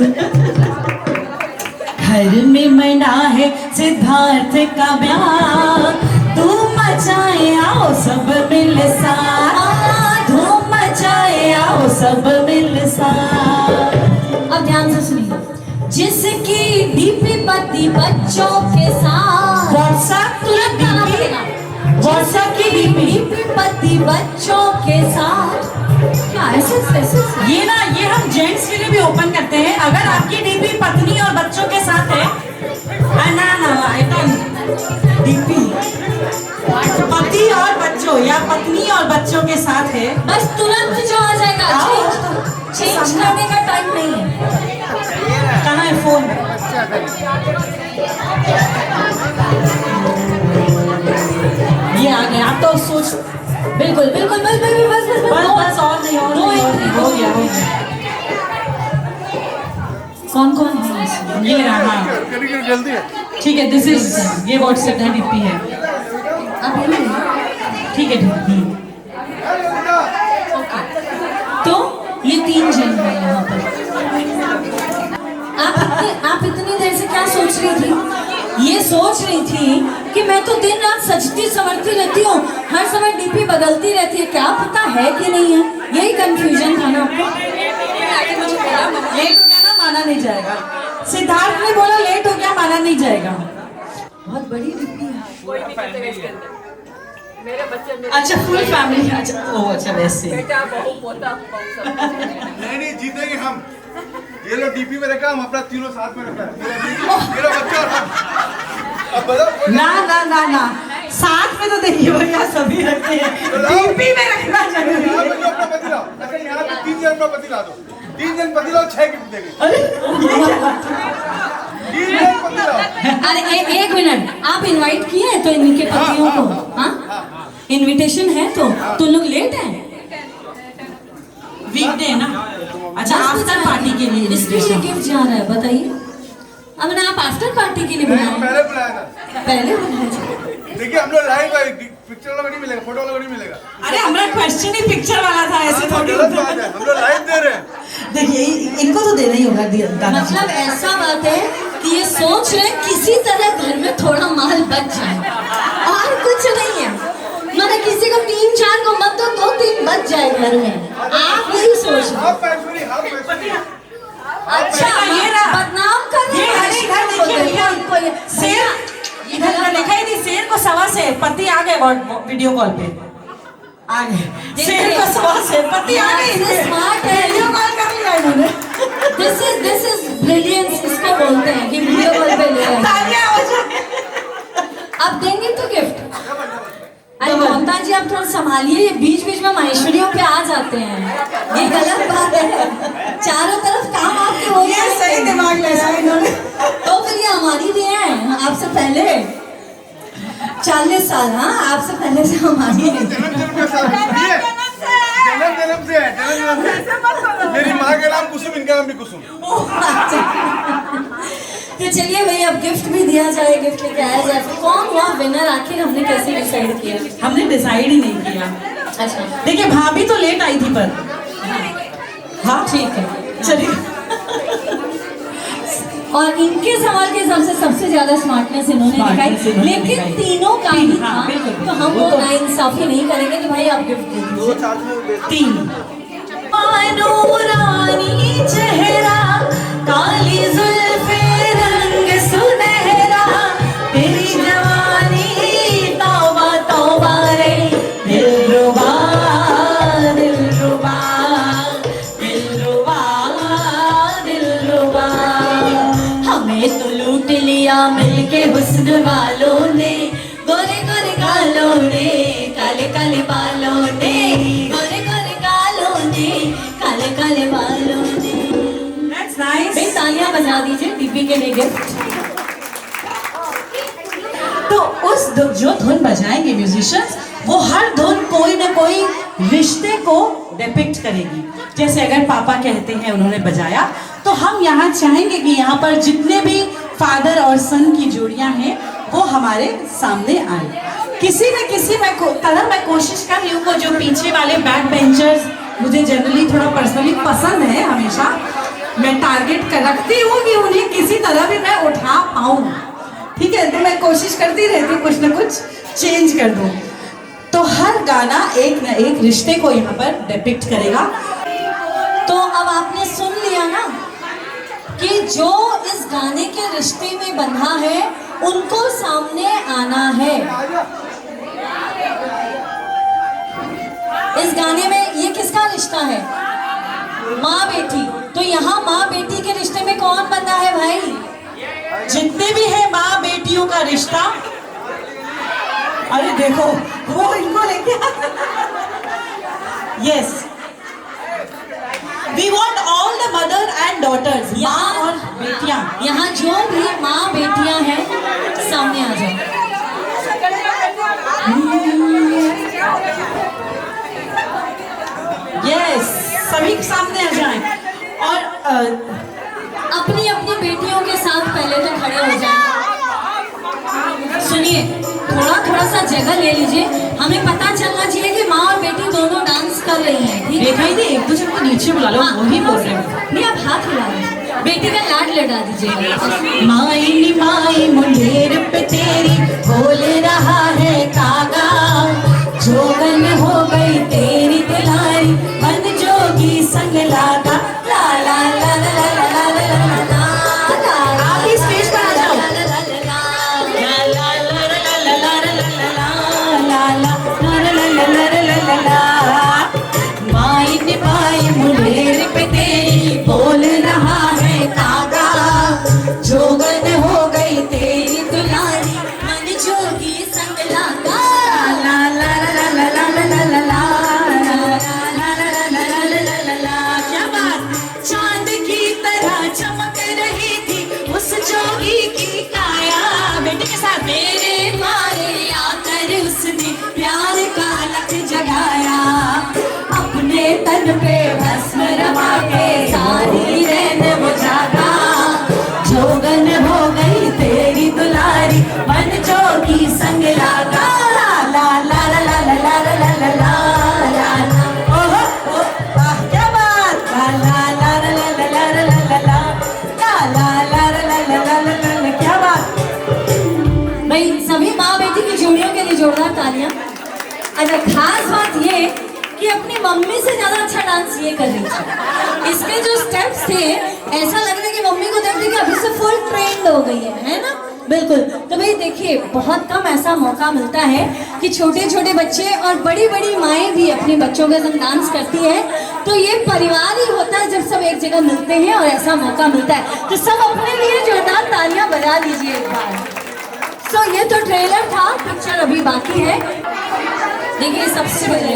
घर में मना है सिद्धार्थ का ब्याह, धूम मचाए आओ सब मिल साथ, धूम मचाए आओ सब मिल साथ। अब ध्यान से सुनिए। जिसकी डीपी पति बच्चों के साथ, व्हाट्सएप तुरंत गाना बजेगा। व्हाट्सएप की डीपी पति बच्चों के साथ। क्या ऐसे ये हम जेंट्स के लिए भी ओपन करते हैं। अगर आपकी डीपी पत्नी और बच्चों के साथ है, डीपी पति और बच्चों या पत्नी और बच्चों के साथ है, बस तुरंत जो आ जाएगा। चेंज करने का टाइम नहीं है। कहाँ है फोन? ये आ गया। आप तो सोच बिल्कुल बिल्कुल बस बस और नहीं हो गया। कौन कौन है इसमें? ये रहा। हाँ करिए जल्दी है। ठीक है, दिस इज ये व्हाट्सएप का डीपी है। अब ये नहीं। ठीक है तो ये 3 जन है यहाँ पर। आप इतनी देर से क्या सोच रही थी? ये सोच रही थी कि मैं तो दिन रात सजती संवरती रहती हूँ, हर समय डीपी बदलती रहती है, क्या पता है कि नहीं है? यही कंफ्यूजन था ना आपको? लेट हो गया ना, माना नहीं जाएगा। सिद्धार्थ ने बोला लेट हो गया, माना नहीं जाएगा। बहुत बड़ी डीपी है। अच्छा फुल फैमिली। अच्छा वैसे नहीं जीतेंगे हम। ये लो डीपी में रखा, हम अपना तीनों साथ में रखा है। मेरा बच्चा और हम। अब बताओ। ना साथ में तो देखिए भैया सभी रखते हैं, डीपी में रखना जरूरी यहाँ है। पे जो अपना पति लाओ। अच्छा यहाँ पे 3 जन अपना पति ला दो। 3 जन पति लाओ, 6 गिफ्ट देंगे। 3 जन पति लाओ। अरे एक मिनट, आप इनवाइट किए तो इनके पतियों को? हाँ, इनविटेशन है तो लोग लेट हैं। वीकडे है ना। अच्छा आफ्टर पार्टी के लिए इसके लिए गिफ्ट जा रहा है, बताइए। अब ना आप आफ्टर पार्टी के लिए नहीं, बुलाए? पहले बुलाया था। पहले बुलाए। देखिए हम लोग लाइव पिक्चर वाला नहीं मिलेगा, फोटो वाला नहीं मिलेगा। अरे हमारा क्वेश्चन ही पिक्चर वाला था, ऐसे थोड़ी गलत बात है, हम लोग लाइव दे रहे हैं। देखिए इनको तो देना ही होगा गाना। मतलब ऐसा बात है कि ये सोच रहे किसी तरह घर में थोड़ा माल बच जाए और कुछ नहीं है। मैंने किसी को 3-4 को मत तो 2-3 बच जाए घर में। आप यही सोच रहे। हाफ पैसुरी, हाफ पैसुरी। अच्छा, ये रहा। बदनाम कर रहे ये हैं। अरे इधर देखिए भैया, शेर इधर का लिखा ही नहीं, शेर को 1.25 शेर, पति आ गए वीडियो कॉल पे आ गए। शेर को 1.25 शेर, पति आ गए। स्मार्ट है, वीडियो कॉल कर लिया इन्होंने। दिस इज ब्रिलियंस इसको बोलते हैं कि वीडियो कॉल पे ले आए। तालियां हो जाए। अब देंगे तो गिफ्ट। अरे ममता जी आप थोड़ा संभालिए, ये बीच बीच में माहेश्वरियों पे आ जाते हैं, ये गलत बात है। चारों तरफ काम आपके हो ये सही दिमाग लगाया इन्होंने। तो फिर ये हमारी भी है आपसे पहले 40 साल। हाँ, आपसे पहले से हमारी है। जन्म के साथ है। जन्म से है। मेरी माँ का नाम कुसुम, इनका नाम भी कुसुम। तो चलिए भाई अब गिफ्ट भी दिया जाए, गिफ्ट लेके आया जाए। फिर कौन हुआ विनर, आखिर हमने कैसे डिसाइड किया? हमने डिसाइड ही नहीं किया। अच्छा देखिए भाभी तो लेट आई थी पर हाँ ठीक है चलिए। और इनके सवाल के हिसाब से सबसे ज्यादा स्मार्टनेस इन्होंने Smartness दिखाई, इन्होंने लेकिन दिखाई। तीनों का ही था। हाँ, बिल्कुल, तो हम वो वो तो- नाइंसाफी नहीं करेंगे कि भाई आप गिफ्ट दे दीजिए। 3 नूरानी चेहरा, काली जुल्फे, रंग सुनहरा, तेरी जवानी तौबा तौबा रे, दिलरुबा दिलरुबा दिलरुबा दिलरुबा। हमें तो लूट लिया मिलके हुस्न वालों ने, गोरे गोरे गालों ने, काले काले बालों ने, गोरे गोरे गालों ने, काले काले बालों ने। That's nice. भाई तालियां बजा दीजिए दीपी के लिए गिफ्ट। तो उस जो धुन बजाएंगे म्यूजिशियंस, वो हर धुन कोई ना कोई रिश्ते को डिपिक्ट करेगी। जैसे अगर पापा कहते हैं उन्होंने बजाया, तो हम यहाँ चाहेंगे कि यहाँ पर जितने भी फादर और सन की जोड़ियाँ हैं वो हमारे सामने आए। किसी न किसी तरह मैं कोशिश कर रही हूँ, वो जो पीछे वाले बैक बेंचर्स मुझे जनरली थोड़ा पर्सनली पसंद है, हमेशा मैं टारगेट रखती हूँ कि उन्हें किसी तरह भी मैं उठा पाऊँ। ठीक है, तो मैं कोशिश करती रहती हूँ कुछ न कुछ चेंज कर दूँ। तो हर गाना एक न एक रिश्ते को यहाँ पर डिपिक्ट करेगा। तो अब आपने सुन लिया ना कि जो इस गाने के रिश्ते में बंधा है उनको सामने आना है। इस गाने में ये किसका रिश्ता है? माँ बेटी। तो यहाँ माँ बेटी के रिश्ते में कौन बंधा है भाई? जितने भी है माँ बेटियों का रिश्ता। अरे देखो वो इनको लेके yes, we want all the mother and daughters, माँ और बेटियां। यहाँ जो भी माँ बेटियां हैं सामने आ जाओ। यस, सभी सामने आ जाएं और अपनी अपनी बेटियों के साथ पहले तो खड़े हो जाएं। सुनिए, थोड़ा सा जगह ले लीजिए, हमें पता चलना चाहिए कि माँ और बेटी दोनों डांस कर रही हैं। ठीक है? देखा ही नहीं, एक दूसरे को नीचे बुला लो, वही बोल रहे हैं। नहीं, आप हाथ हिला लीजिए, बेटी का लाड लड़ा दीजिए। माई नी माई मुंडेर पे तेरी बोल रहा है कागा, जोगन हो गई तेरी दिलारी, मन जोगी संग लागा। ला ला ला ला ला ला ला ला ला। आप इस स्टेज पर आ जाओ। ला ला ला ला ला ला ला ला ला ला ला। माई नी माई मुंडेर पे तेरी बोल रहा है कागा, जोगन हो गई तेरी दुलारी, मन जोगी संग लागा। ला ला ला ला ला ला ला ला ला। क्या बात, चांद की तरह चमक रही थी उस जोगी की काया। बेटे के साथ मेरे मारे आकर उसने प्यार का लक जगाया, अपने तन पे भस्म रवा के सारी रैन बुझागा, जोगन हो गई तेरी दुलारी, मन जोगी संग लागा। ला ला ला ला ला ला ला ला ला ला ला। ओहो ओ, वाह क्या बात। ला ला ला ला ला ला ला ला ला ला। ला ला ला ला ला ला ला ला ला। क्या बात। भाई सभी माँ बेटी की जोड़ियों के लिए जोरदार तालियां। अच्छा, खास बात ये कि अपनी मम्मी से ज्यादा अच्छा डांस ये कर रही थी। इसके जो स्टेप्स थे ऐसा लग रहा है कि मम्मी को देखते कि अभी से फुल ट्रेंड हो गई है ना? बिल्कुल। तो भाई देखिए, बहुत कम ऐसा मौका मिलता है कि छोटे छोटे बच्चे और बड़ी बड़ी माएँ भी अपने बच्चों के संग डांस करती है। तो ये परिवार ही होता है जब सब एक जगह मिलते हैं और ऐसा मौका मिलता है। तो सब अपने लिए जोरदार तालियां बजा दीजिए एक बार। सो ये तो ट्रेलर था, पिक्चर अभी बाकी है। देखिए सबसे पहले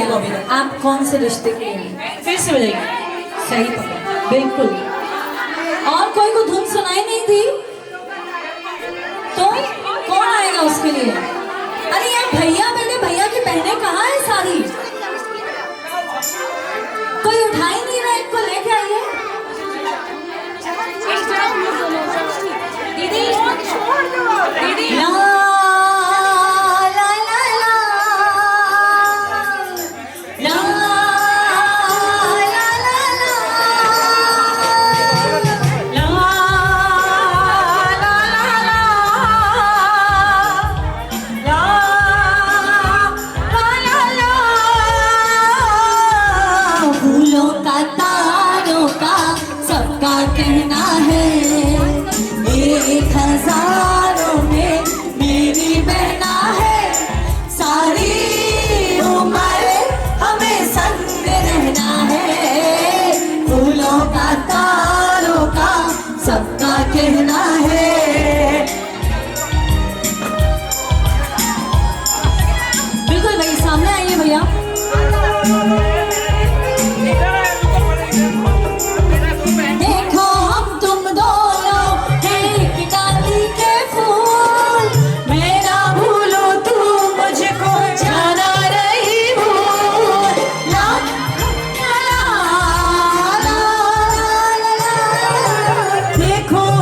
आप कौन से रिश्ते के हैं? फिर से बजाइए। सही पकड़ा, बिल्कुल। और कोई को धुन सुनाई नहीं थी तो कौन आएगा उसके लिए? अरे यार भैया, मैंने भैया की बहनें कहाँ है सारी? कोई उठा ही नहीं रहा, इनको लेके आइए। दीदी दीदी ला ला ला ला ला ला ला ला ला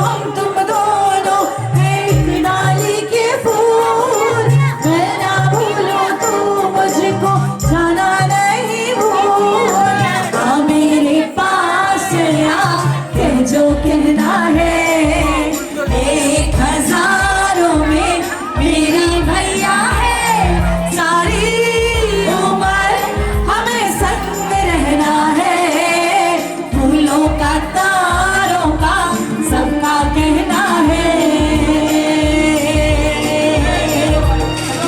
हम तुम दोनों एक डाली के फूल, मैं ना भूलूं तू मुझको जाना नहीं भूल। हाँ मेरे पास आ के जो कहना है, 1000 में मेरी भैया है, सारी उम्र हमें संग रहना है, फूलों का तारों का सबका कहना है।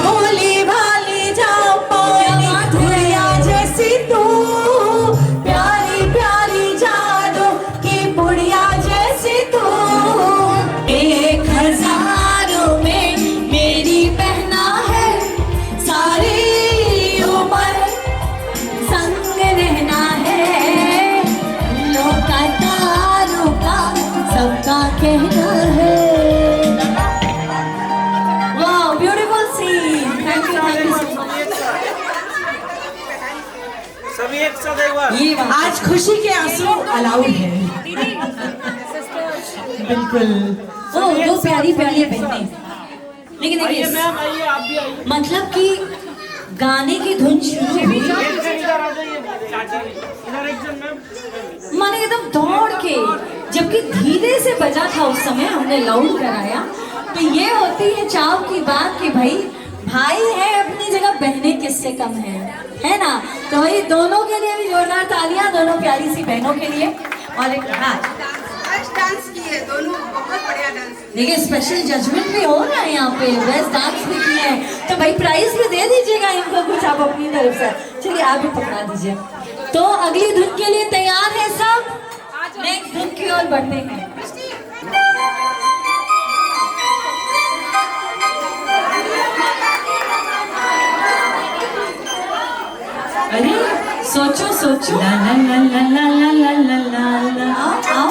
भोली भाली जाओ पानी धुरिया जैसी तू, प्यारी प्यारी जादू की पुड़िया जैसी तू, 1000 में मेरी बहना है, सारी उम्र संग रहना है, फूलों का तारों का सबका कहना है। वाह, beautiful scene. Thank you so much. सभी एक साथ एक बार। ये बात आज खुशी के आंसू अलाउड है। बिल्कुल। ओ, दो प्यारी प्यारी बहनें। लेकिन आइए देखिए, मैम, आइए आप भी आइए। मतलब कि गाने की धुन शुरू हुई, इधर आ जाइए चाची, इधर एक जन मैम। माने एकदम दौड़ के, जबकि धीरे से बजा था उस समय, हमने लाउड कराया। तो ये होती है चाव की बात कि भाई है अपनी जगह, बहनें किससे कम है ना। तो भाई दोनों के लिए भी जोरदार तालियां, दोनों प्यारी सी बहनों के लिए। और एक आज डांस किए दोनों, बहुत बढ़िया डांस किए। देखिए, स्पेशल जजमेंट भी हो रहा है यहाँ पे, बेस्ट डांस भी किए हैं, तो भाई प्राइज भी दे दीजिएगा इनको कुछ आप अपनी तरफ से। चलिए आप भी पकड़ा दीजिए। तो अगली धुन के लिए तैयार है सब? नेक्स्ट धुन की ओर बढ़ते हैं। अरे सोचो सोचो, ला ला ला ला ला ला ला ला ला ला। आओ आओ,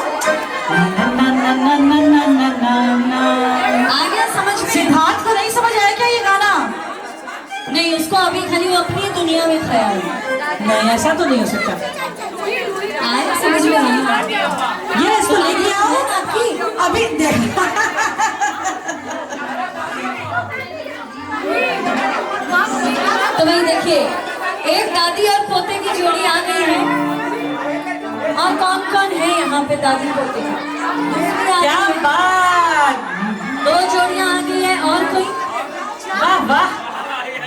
ला ला ला ला ला ला ला ला ला। आ गया समझ में? सिद्धार्थ को नहीं समझ आया क्या ये गाना? नहीं, उसको अभी खाली वो अपनी दुनिया में ख्याल है। नहीं, ऐसा तो नहीं हो सकता। आया समझ में? नहीं ये इसको लेके आओ आपकी। अभी देख। तो भाई देखिए, एक दादी और पोते की जोड़ी आ गई है। और कौन कौन है यहाँ पे दादी पोते? दूसरी आ क्या गई है। बात, 2 जोड़ियाँ आ गई है। और कोई? वाह वाह।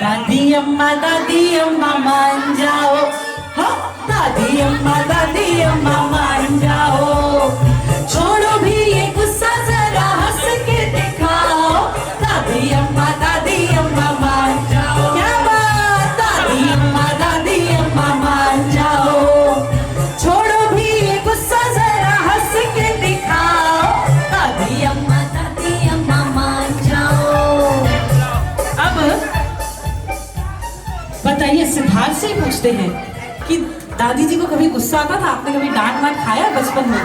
दादी अम्मा मान जाओ, हाँ दादी अम्मा मान जाओ, छोड़ो भी ये गुस्सा जरा हंस के दिखाओ, दादी अम्मा मान जाओ। क्या बात, दादी अम्मा मान जाओ, छोड़ो भी ये गुस्सा जरा हंस के दिखाओ, दादी अम्मा मान जाओ। अब बताइए, सिद्धार्थ से ही पूछते हैं कि दादी जी को कभी गुस्सा आता था? आपने कभी डांट वाट खाया बचपन में?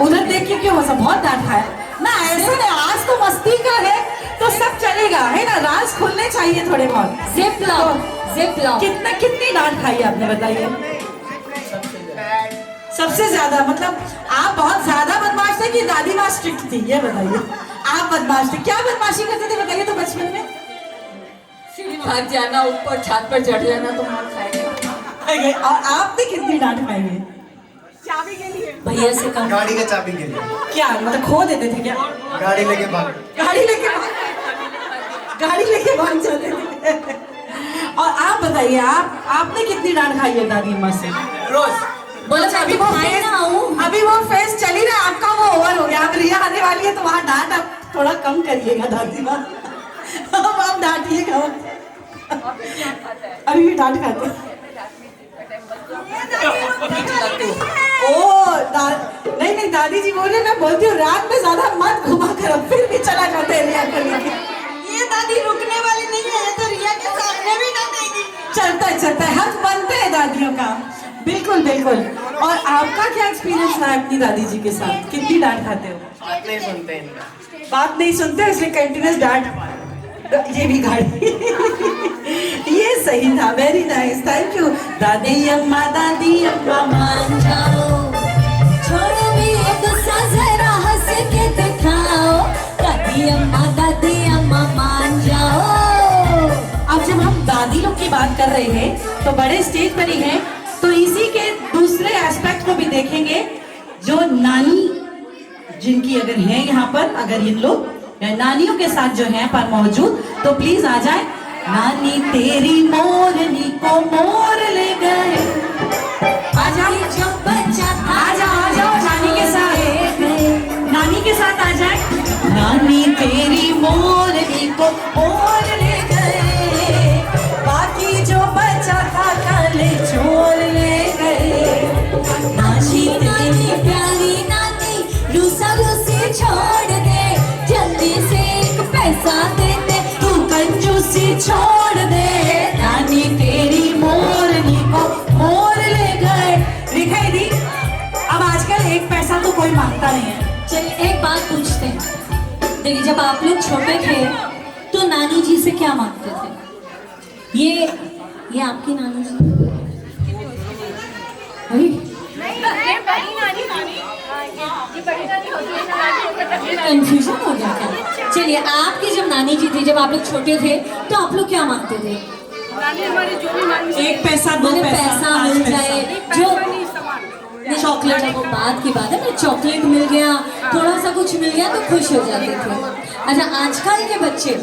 उधर देख के क्यों हंसा? बहुत डांट खाया ना? ऐसा नहीं, आज तो मस्ती का है तो सब चलेगा, है ना? राज खुलने चाहिए थोड़े बहुत। जिप लाओ, जिप लाओ। कितनी डांट खाई आपने, बताइए? सबसे ज्यादा? मतलब आप बहुत ज्यादा बदमाश थे कि दादी माँ स्ट्रिक्ट थी? ये बताइए। आप बदमाश थे, क्या बदमाशी करते थे बताइए तो बचपन में? भाग जाना, ऊपर छत पर चढ़ जाना तो मार खाएंगे। और आपने कितनी डांट खाई है? चाबी के लिए भैया से कम। गाड़ी के चाबी के लिए क्या मतलब खो देते थे क्या? गाड़ी लेके भाग गाड़ी लेके भाग जाते थे। और आप बताइए, आपने कितनी डांट खाई है दादी माँ से? रोज। बोलो मैं अभी वो खाई ना हूँ। अभी वो फेस चली ना आपका, वो ओवर हो गया। अब रिया आने वाली है तो वहाँ डांट आप थोड़ा कम करिएगा दादी माँ। अब आप डांटिएगा। अभी भी डांट खाते हैं? नहीं दादी जी बोल रहे, मैं बोलती हूँ रात में ज्यादा मत घुमा कर, फिर भी चला जाता है रिया को लेके। ये दादी रुकने वाली नहीं है, तो रिया के सामने भी ना देगी। चलता है, हक बनते हैं दादियों का। बिल्कुल बिल्कुल। और आपका क्या एक्सपीरियंस रहा अपनी दादी जी के साथ? कितनी डांट खाते हो? बात नहीं सुनते इनका। बात नहीं सुनते इसलिए कंटिन्यूस डांट। ये भी गाड़ी। ये सही था, वेरी नाइस, थैंक यू। दादी अम्मा मान जाओ, छोड़ो भी ये गुस्सा जरा हंस के कर रहे हैं तो बड़े स्टेज पर ही हैं, तो इसी के दूसरे एस्पेक्ट को भी देखेंगे। जो नानी जिनकी अगर है यहाँ पर, अगर इन लोग नानियों के साथ जो है पर मौजूद, तो प्लीज आ जाए। नानी तेरी मोरनी को मोर ले गए, आ जाओ जो बच्चा, आ जाओ नानी के साथ, नानी के साथ आ जाए। नानी तेरी मोरनी को मोर ले गए, बाकी जो बच्चा था कल छोड़ ले गए। नानी नानी प्यारी नानी रूसा रूसी छोड़ दे, जल्दी से एक पैसा दे दे, तू कंजूसी छोड़ दे। नानी तेरी मोरनी को मोर ले गए। दिखाई दी। अब आजकल एक पैसा तो कोई मांगता नहीं है। चलिए एक बात पूछते हैं। देखिए जब आप लोग छोटे थे तो नानी जी से क्या मांगते थे? ये आपकी नानी जी वही कंफ्यूजन हो गया क्या? चलिए आपकी जब नानी जी थी, जब आप लोग छोटे थे तो आप लोग क्या मांगते थे? एक पैसा, दो मुझे पैसा, पैसा मिल जाए, जो चॉकलेट है वो बात की बात है, मुझे चॉकलेट मिल गया, थोड़ा सा कुछ मिल गया तो खुश हो जाते थे। अच्छा आजकल के बच्चे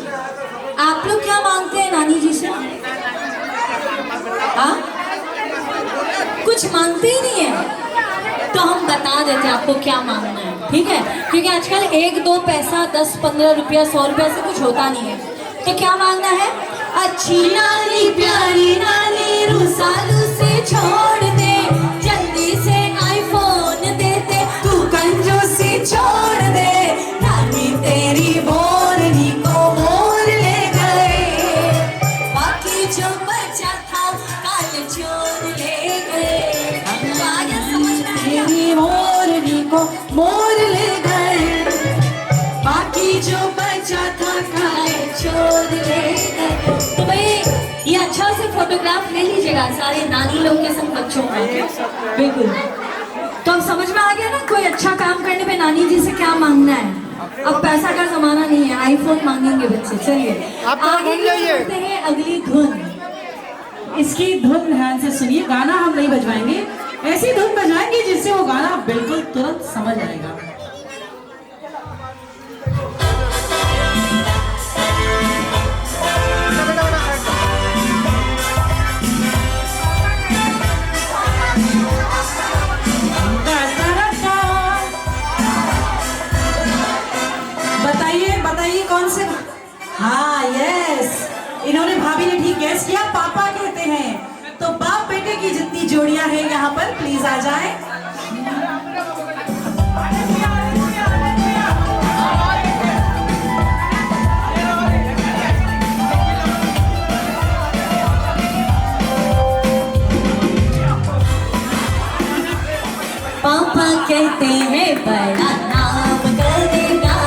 आप लोग क्या मांगते हैं नानी जी से? हाँ कुछ मांगते ही नहीं है। तो हम बता देते हैं आपको क्या मांगना है, ठीक है? क्योंकि आजकल 1-2 पैसा 10-15 रुपया 100 रुपया से कुछ होता नहीं है। तो क्या मांगना है? अच्छी नानी प्यारी नानी रूसालू से छोड़ दे, जल्दी से आईफोन दे दे, तू कंजूसी छोड़ दे। नानी तेरी मोरनी को मोर ले गए, बाकी जो बचा था कल छोड़ ले गए। आगे समझ में आया? तेरी मोरनी को मोर ले गए, बाकी जो बचा था कल छोड़ ले गए। तो भाई ये अच्छा से फोटोग्राफ ले लीजिएगा सारे नानी लोग के संग बच्चों का, बिल्कुल। तो अब समझ में आ गया ना कोई अच्छा काम करने पे नानी जी से क्या मांगना है। अब पैसा का जमाना नहीं है, आईफोन मांगेंगे बच्चे। चलिए आगे बढ़ते हैं अगली धुन। इसकी धुन ध्यान से सुनिए। गाना हम नहीं बजवाएंगे, ऐसी धुन बजवाएंगे जिससे वो गाना बिल्कुल तुरंत समझ आएगा। बताइए कौन से? हाँ यस, इन्होंने भाभी ने ठीक गैस किया, पापा कहते हैं। तो बाप बेटे की जितनी जोड़ियां हैं यहाँ पर प्लीज आ जाएं। पापा कहते हैं बड़ा नाम करेगा,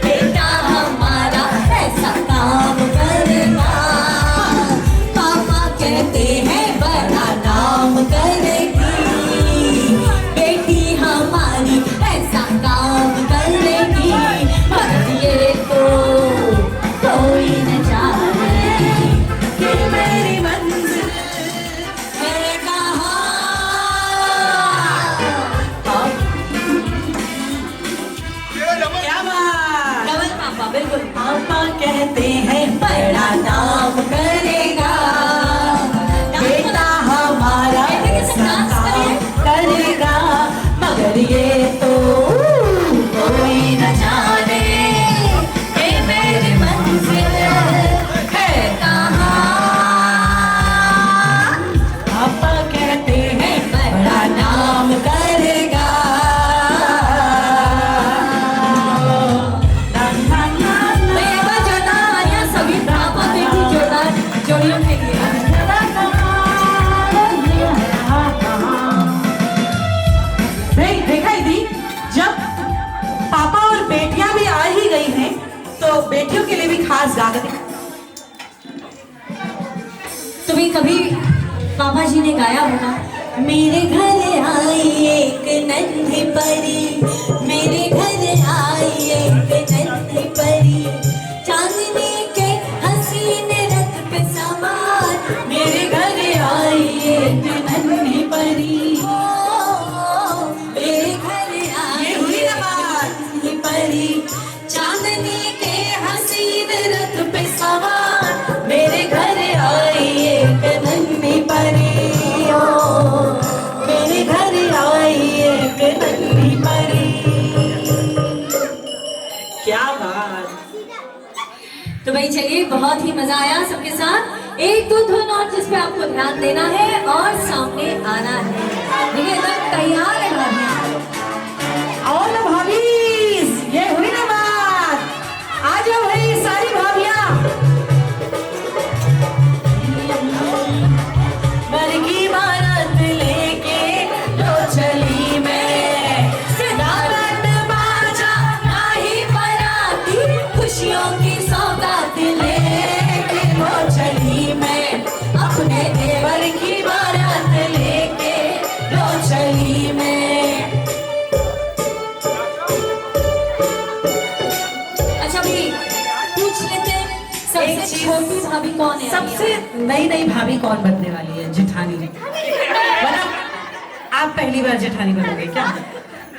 बेटा हमारा ऐसा काम करेगा। पापा कहते हैं बड़ा नाम करेगी, बेटी हमारी ऐसा काम करेगी। पर ये तो कोई न जाने कि मेरी मंजिल है कहाँ। क्या बात? डबल पापा बिल्कुल। पापा कहते हैं बड़ा नाम करेगा, बेटा हमारा ऐसा काम करेगा। मगर ये तो कोई न जाने कि मेरी मंजिल है कहाँ। पापा कहते हैं बड़ा नाम करेगा। सभी पापा बेटी जोड़ियों के लिए देखा ही थी, जब पापा और बेटियां भी आ ही गई हैं तो बेटियों के लिए भी खास गाना। तो भी कभी पापा जी ने गाया होगा, मेरे घर आई एक नन्ही परी, मेरे घर आई एक नन्ही परी, चांदनी के हसीन रथ पे सवार तो भाई चलिए, बहुत ही मजा आया सबके साथ। एक दो धुन और जिस पे आपको ध्यान देना है और सामने आना है। देखिए एकदम तैयार है भाभी। और ना भाभी, ये हुई ना बात। आ जाओ भाई सारी भाभियां। बर की बारात लेके लो चली मैं, दावत बाजा नाही बराती, खुशियों की सौगात लेके लो चली मैं, अपने देवर की बारात लेके लो चली मैं। अच्छा भाई, पूछ लेते हैं एक सबसे चीज- छोटी भाभी कौन है? सबसे नई नई भाभी कौन बनने वाली है? जेठानी बना? आप पहली बार जेठानी बनोगे क्या?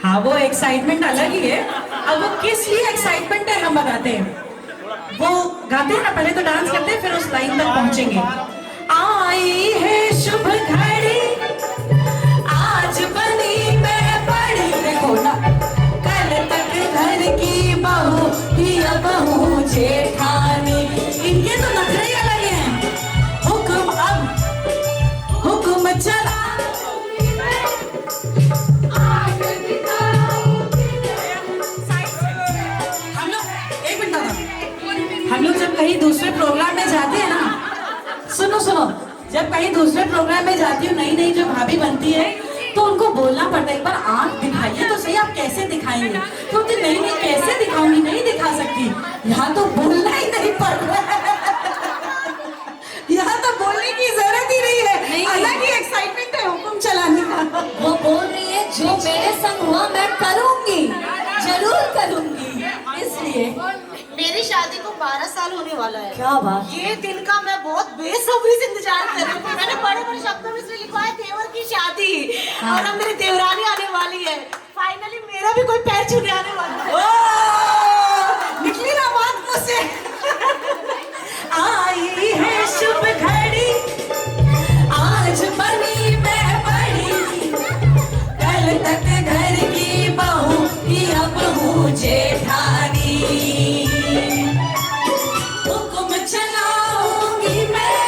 हाँ, वो एक्साइटमेंट अलग ही है। अब वो किस लिए एक्साइटमेंट है हम बताते हैं। वो गाते हैं ना, पहले तो डांस करते हैं, फिर उस लाइन तक पहुंचेंगे। आई है शुभ घड़ी, आज बनी मैं बड़ी, देखो ना, कल तक घर की बहू ही अब हूँ जेठानी। इनके तो नखरे ही अलग हैं। हुक्म अब हुक्म चला, हम लोग एक मिनट दादा, हम लोग जब कहीं दूसरे प्रोग्राम में जाते हैं ना, सुनो सुनो, जब कहीं दूसरे प्रोग्राम में जाती हूँ, नई नई जो भाभी बनती है तो उनको बोलना पड़ता है, एक बार आंख दिखाइए तो सही, आप कैसे दिखाएंगे? तो बोलती नहीं नहीं, कैसे दिखाऊंगी, नहीं दिखा सकती। यहाँ तो बोलना ही नहीं पड़ रहा है, यहाँ तो बोलने की जरूरत ही नहीं है। अलग ही एक्साइटमेंट है हुक्म चलाने का। वो बोल रही है जो मेरे संग हुआ मैं करूंगी, जरूर करूंगी। इसलिए मेरी शादी को 12 साल होने वाला है। क्या बात। ये दिन का मैं बहुत बेसब्री से इंतजार कर रही हूँ। मैंने बड़े बड़े शब्दों में इसलिए लिखा है देवर की शादी, और अब मेरी देवरानी आने वाली है। फाइनली मेरा भी कोई पैर छूने आने वाला है। ओ, निकली ना बात मुझसे। आई है शुभ घड़ी, आज बनी मैं बड़ी, कल तक घर की बहू ही अब हूँ जेठानी। हुक्म चलाऊंगी मैं,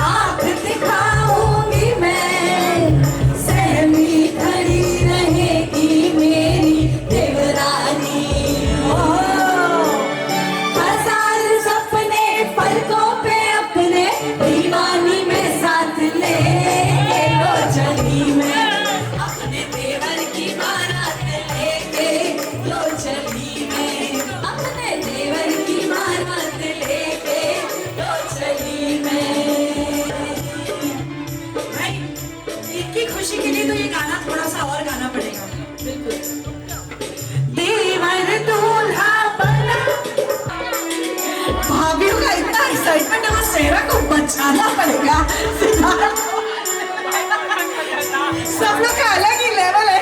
आँख दिखाऊंगी मैं, सहमी खड़ी रहेगी मेरी देवरानी। हजार सपने पलकों पे अपने, दीवानी में साथ ले लो चली मैं, अपने देवर की बारात लेके लो चली मैं, अपने देवर की बारात लेके लो चली मैं। भाई, इनकी खुशी के लिए तो ये गाना थोड़ा सा और गाना पड़ेगा। देवर दूल्हा बना, भाभीओ का इतना एक्साइटमेंट है, वो सेहरा को बचाना पड़ेगा। सब लोग का अलग ही लेवल है।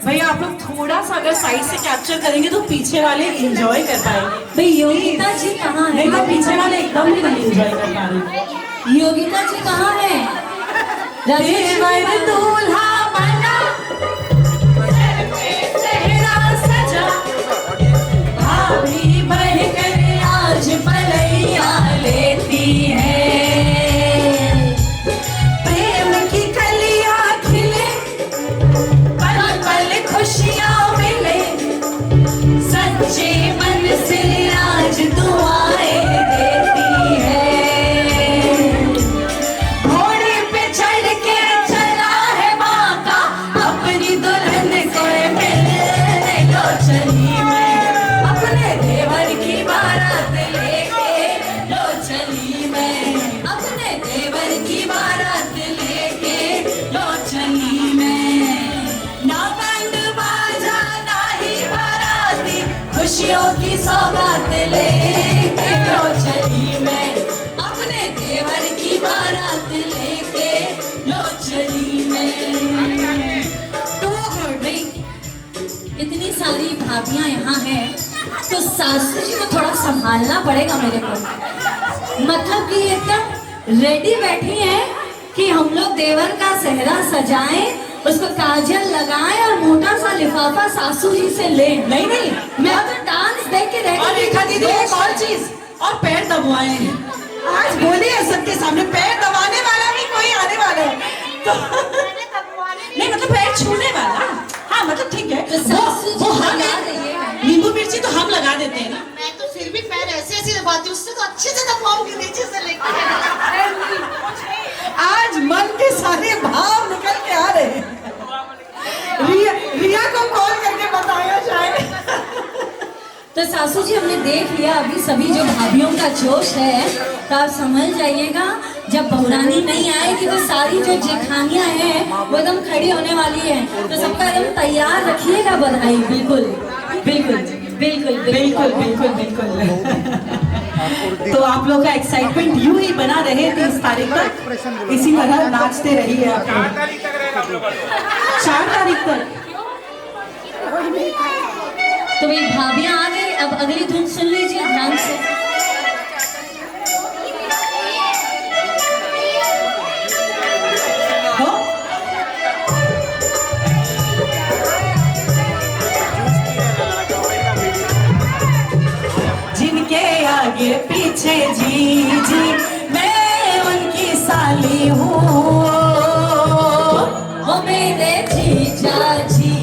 भैया आप लोग थोड़ा सा अगर साइड से कैप्चर करेंगे तो पीछे वाले एंजॉय कर पाएंगे। भाई योगिता जी कहाँ है? नहीं तो पीछे वाले एकदम भी नहीं एंजॉय कर पा रहे। योगिता जी कहाँ है? देवर दूल्हा बना, सेहरा सजा, भाभी बढ़कर आज पलैया लेती है, प्रेम की कलियां खिले, पल पल खुशियां मिले, सच्चे मन से आज दुआएं देती है। घोड़े पे चढ़ के चला है माता, अपनी दुल्हन को मिलने लो चली मैं, अपने देवर की बारात लेके लो चली मैं, अपने देवर की बारात लेके लो चली मैं। ना बैंड बाजा ना ही बाराती, खुशियों की सौगात लेके लो चली मैं, अपने देवर की बारात लेके लो चली मैं। तो भाई, इतनी सारी भाभियां यहाँ हैं तो सासू जी को थोड़ा संभालना पड़ेगा मेरे को। मतलब कि एकदम रेडी बैठी हैं कि हम लोग देवर का सेहरा सजाएं, उसको काजल लगाएं और मोटा सा लिफाफा सासू जी से लें। नहीं नहीं, मैं तो डांस देख के के रह और रेखा दीदी एक और चीज, और पैर दबाए। आज बोलिए सबके सामने, पैर दबाने वाला भी कोई आने वाला है तो नहीं, मतलब पैर छूने वाला। हाँ मतलब ठीक है, तो सासू जी वो हम लगा रही है। नींबू मिर्ची तो हम लगा देते हैं ना। मैं तो फिर भी पैर ऐसे ऐसे दबाती हूँ, उससे तो अच्छे से दबाऊंगी नीचे से लेकर। आज मन के सारे भाव निकल के आ रहे हैं। रिया को कॉल करके बताया जाए। तो सासू जी हमने देख लिया अभी सभी जो भाभीयों का जोश है, तो आप समझ जाइएगा जब बहुरानी नहीं आएगी तो सारी जो जेठानियां हैं वो एकदम खड़ी होने वाली है, तो सबका एकदम तैयार रखिएगा बधाई। बिल्कुल बिल्कुल बिल्कुल बिल्कुल बिल्कुल बिल्कुल। तो आप लोग का एक्साइटमेंट यूं ही बना रहे 30 तारीख तक, इसी तरह नाचते रहिए आप लोग। 4 तारीख तक। तो भाई भाभियां आ गई, अब अगली धुन सुन लीजिए ध्यान से। हो? जिनके आगे पीछे जी जी मैं उनकी साली हूँ। ओ मेरे जीजा जी,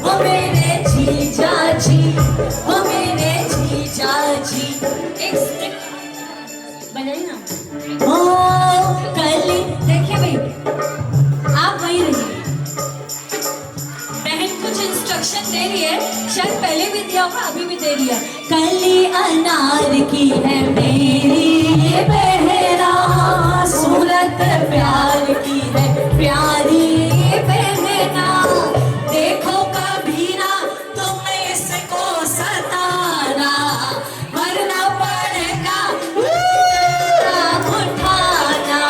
ओ मेरे जीजा जी, ओ मेरे जीजा जी। एक बजाइए ना। ओ कली, देखिए भाई आप वहीं रहिए। बहन कुछ इंस्ट्रक्शन दे रही है, शायद पहले भी दिया होगा अभी भी दे रही है। कली अनार की है मेरी बहरा, सूरत प्यार की है प्यारी बहना, देखो कभी ना तुम इसको सताना, वरना पड़ेगा उठाना।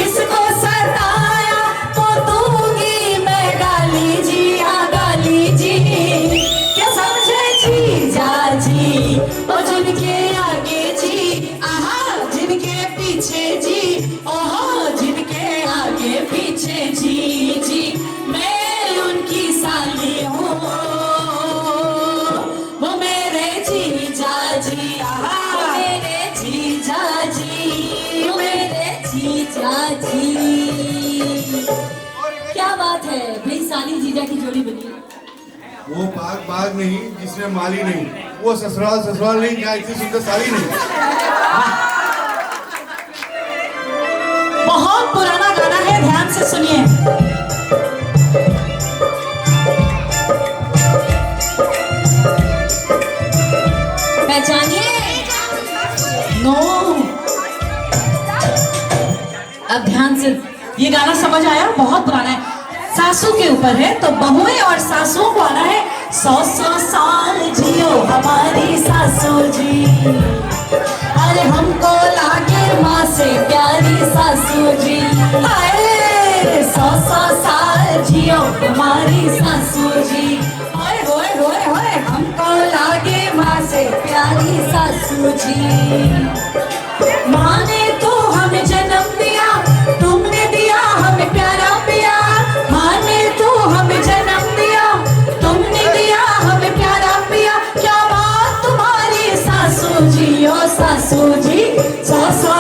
इसको सताया तो दूंगी मैं गाली जी, गाली जी। क्या समझे जीजा जी, और जिनके आगे जी आहा, जिनके पीछे जी ओहो, जिनके आगे पीछे जी जी मैं उनकी साली हूँ। वो मेरे जीजा जी आहा, वो मेरे जीजा जी, वो मेरे जीजा जी। क्या बात है भाई, साली जीजा की जोड़ी बनी है। वो बाग बाग नहीं जिसमें माली नहीं, वो ससुराल ससुराल नहीं क्या इतनी सुंदर साड़ी नहीं। बहुत पुराना गाना है, ध्यान से सुनिए। पहचानिए। नो, अब ध्यान से, ये गाना समझ आया? बहुत पुराना है, सासू के ऊपर है। तो बहुएं और सासुओं को आना है 100 साल जियो हमारी सासू जी, अरे हमको लागे माँ से प्यारी सासू जी। अरे 100 साल जियो हमारी सासू जी, ओए होए होए होए हमको लागे माँ से प्यारी सासू जी। माँ ने तो हमें जन्म दिया, तुमने दिया हमें प्यारा पिया। माँ ने तो हमें जन्म दिया, तुमने दिया हमें प्यारा पिया। क्या बात तुम्हारी सासू जी, ओ सासू जी। 100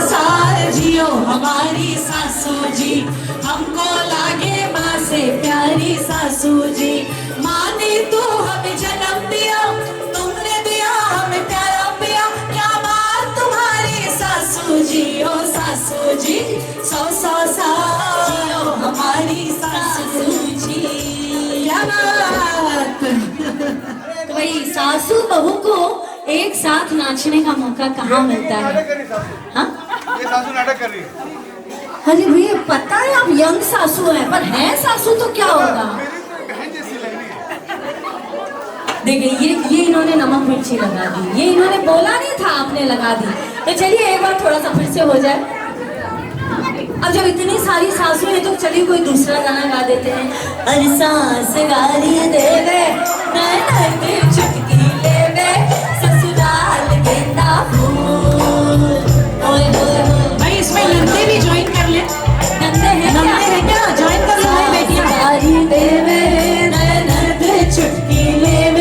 साल जियो हमारी सासू जी, हमको लागे माँ से प्यारी सासू जी। माँ ने तो हमें जन्म दिया, तुमने दिया हमें प्यारा पिया। क्या बात तुम्हारी सासू जी, ओ सासू जी। 100 साल जियो हमारी सासू जी। क्या बात। तो भाई सासू बहू को एक साथ नाचने का मौका कहाँ मिलता है? नाटक कर रही सासू, हाँ? ये सासू नाटक कर रही है। अरे भैया पता है आप यंग सासू हैं, पर है सासू तो क्या होगा? मेरी तो बहन जैसी लग रही है। देखिए ये इन्होंने नमक मिर्ची लगा दी, ये इन्होंने बोला नहीं था आपने लगा दी। तो चलिए एक बार थोड़ा सा फिर से हो जाए। अब जब इतनी सारी सासू है तो चलिए कोई दूसरा गाना गा देते हैं। अरे सास गाली देवे नैन चुटकी लेवे, ससुराल गेंदा फूल। ओए ओए ओए भाई इसमें नंदे भी ज्वाइन कर ले। नंदे हैं नंदे हैं क्या? ज्वाइन कर लो बेटियां। गाली देवे नैन चुटकी लेवे,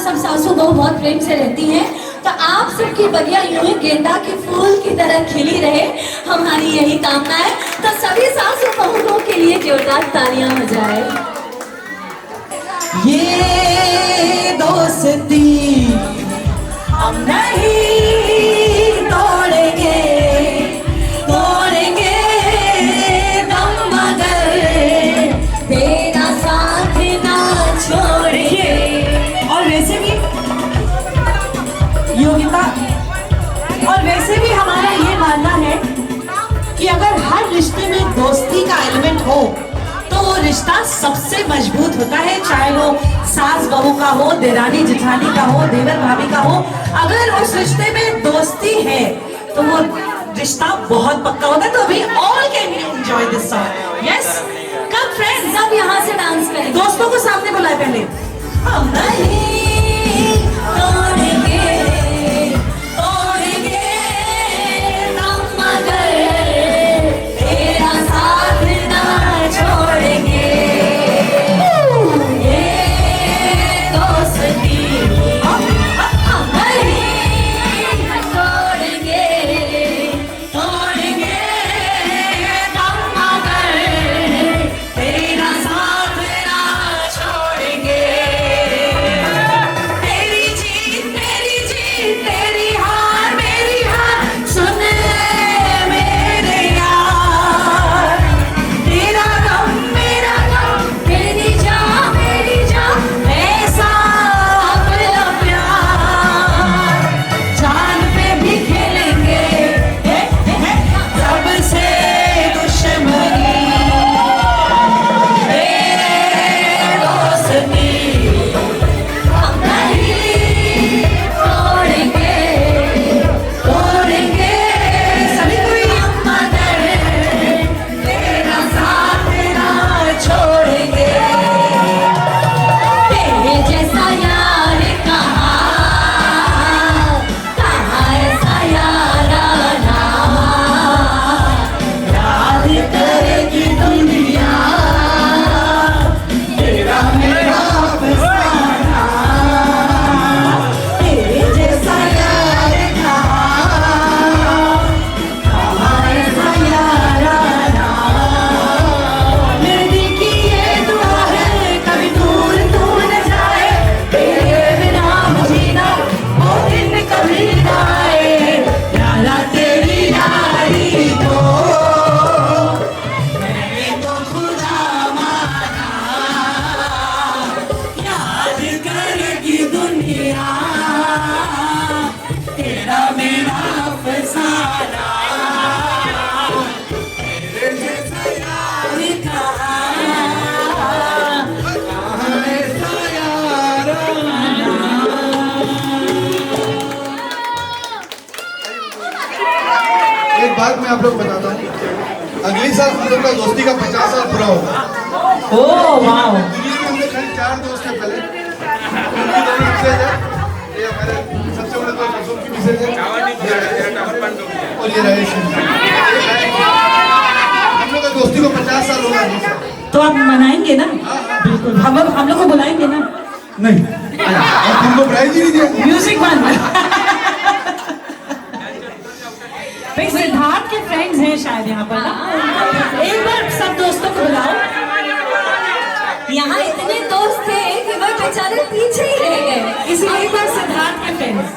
सब सासू बहू बहुत प्रेम से रहती हैं, तो आप सबकी बगिया यूं ही गेंदा के फूल की तरह खिली रहे, हमारी यही कामना है। तो सभी सासू बहुओं के लिए जोरदार तालियां हो जाए। ये दोस्ती हम नहीं तोड़ेंगे, तोड़ेंगे दम मगर तेरा साथ ना छोड़िए। और वैसे भी योगिता, और वैसे भी हमारा ये मानना है कि अगर हर रिश्ते में दोस्ती का एलिमेंट हो तो वो रिश्ता सबसे मजबूत होता है, चाहे वो सास बहू का हो, देरानी जेठानी का हो, देवर भाभी का हो। अगर उस रिश्ते में दोस्ती है तो वो रिश्ता बहुत पक्का होता है। तो we all can enjoy this song. Yes, come friends, सब यहाँ से डांस करें। दोस्तों को सामने बुलाए पहले। हम नहीं तोड़ेंगे, तोड़ेंगे दम मगर तेरा साथ ना छोड़ेंगे। ये दोस्ती हम नहीं तोड़ेंगे, तोड़ेंगे दम मगर तेरा साथ ना छोड़ेंगे। तेरी जीत तेरी हार मेरी हार, सुन ले मेरे यार। तेरा गम मेरा गम, मेरी जान ऐसा अपना प्यार। जान पे भी खेलेंगे सबसे दुश्मनी। दोस्ती हम नहीं तोड़ेंगे, तोड़ेंगे सभी कोई, मगर तेरा साथ ना छोड़ेंगे। तेरे जैसा यार कहाँ ऐसा यार आना। याद करेगी दुनिया तेरा मेरा फसाना। तेरे जैसा यार कहाँ ऐसा यार आना। मेरे दिल की ये दुआ है कभी दूर तू न जाए, तेरे बिना जीना वो दिन कभी ना आए। यारा तेरी यारी को मैंने तो खुदा माना। याद करेगी दुनिया तेरा मेरा फसाना। तेरे जैसा यार कहाँ ऐसा यार आना। एक बात मैं आप लोग बताता हूँ, अगले साल हम लोग का दोस्ती का 50 साल पूरा होगा। ओह वाओ, दुनिया में हम लोग खाली 4 दोस्त हैं पहले। उनकी दोनों मिसेज है, ये हमारे सबसे बड़े दोस्त अशोक की मिसेज है, और ये रहे हम लोग का दोस्ती को 50 साल होगा अगले साल। तो आप मनाएंगे ना? बिल्कुल, हम लोग को बुलाएंगे ना? नहीं, और तुमको प्राइज ही नहीं दिया। म्यूजिक बंद। भाई सिद्धार्थ के फ्रेंड्स हैं शायद यहाँ पर ना, एक बार सब दोस्तों को बुलाओ। यहाँ इतने दोस्त थे कि वो बेचारे पीछे ही रह गए। इसीलिए एक बार सिद्धार्थ के फ्रेंड्स।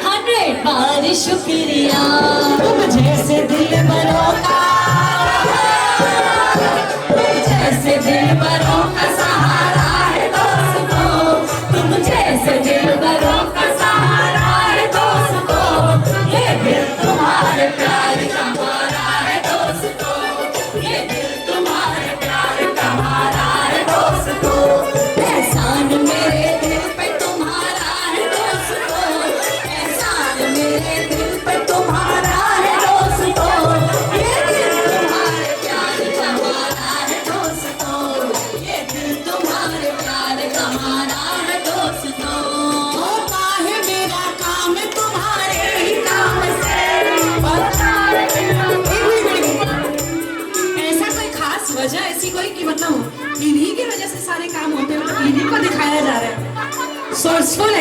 100 बार शुक्रिया तुम जैसे दिल बरों का, जैसे दिल बरों का सहारा है दोस्तों, तुम जैसे दिल बरों का सहारा है दोस्तों। ये दिल तुम्हारे प्यार का मारा है दोस्तों, ये दिल तुम्हारे प्यार का मारा है दोस्तों। एहसान मेरे दिल पे तुम्हारा है दोस्तों, एहसान मेरे दिल पे तुम्हारा है दोस्तों। ये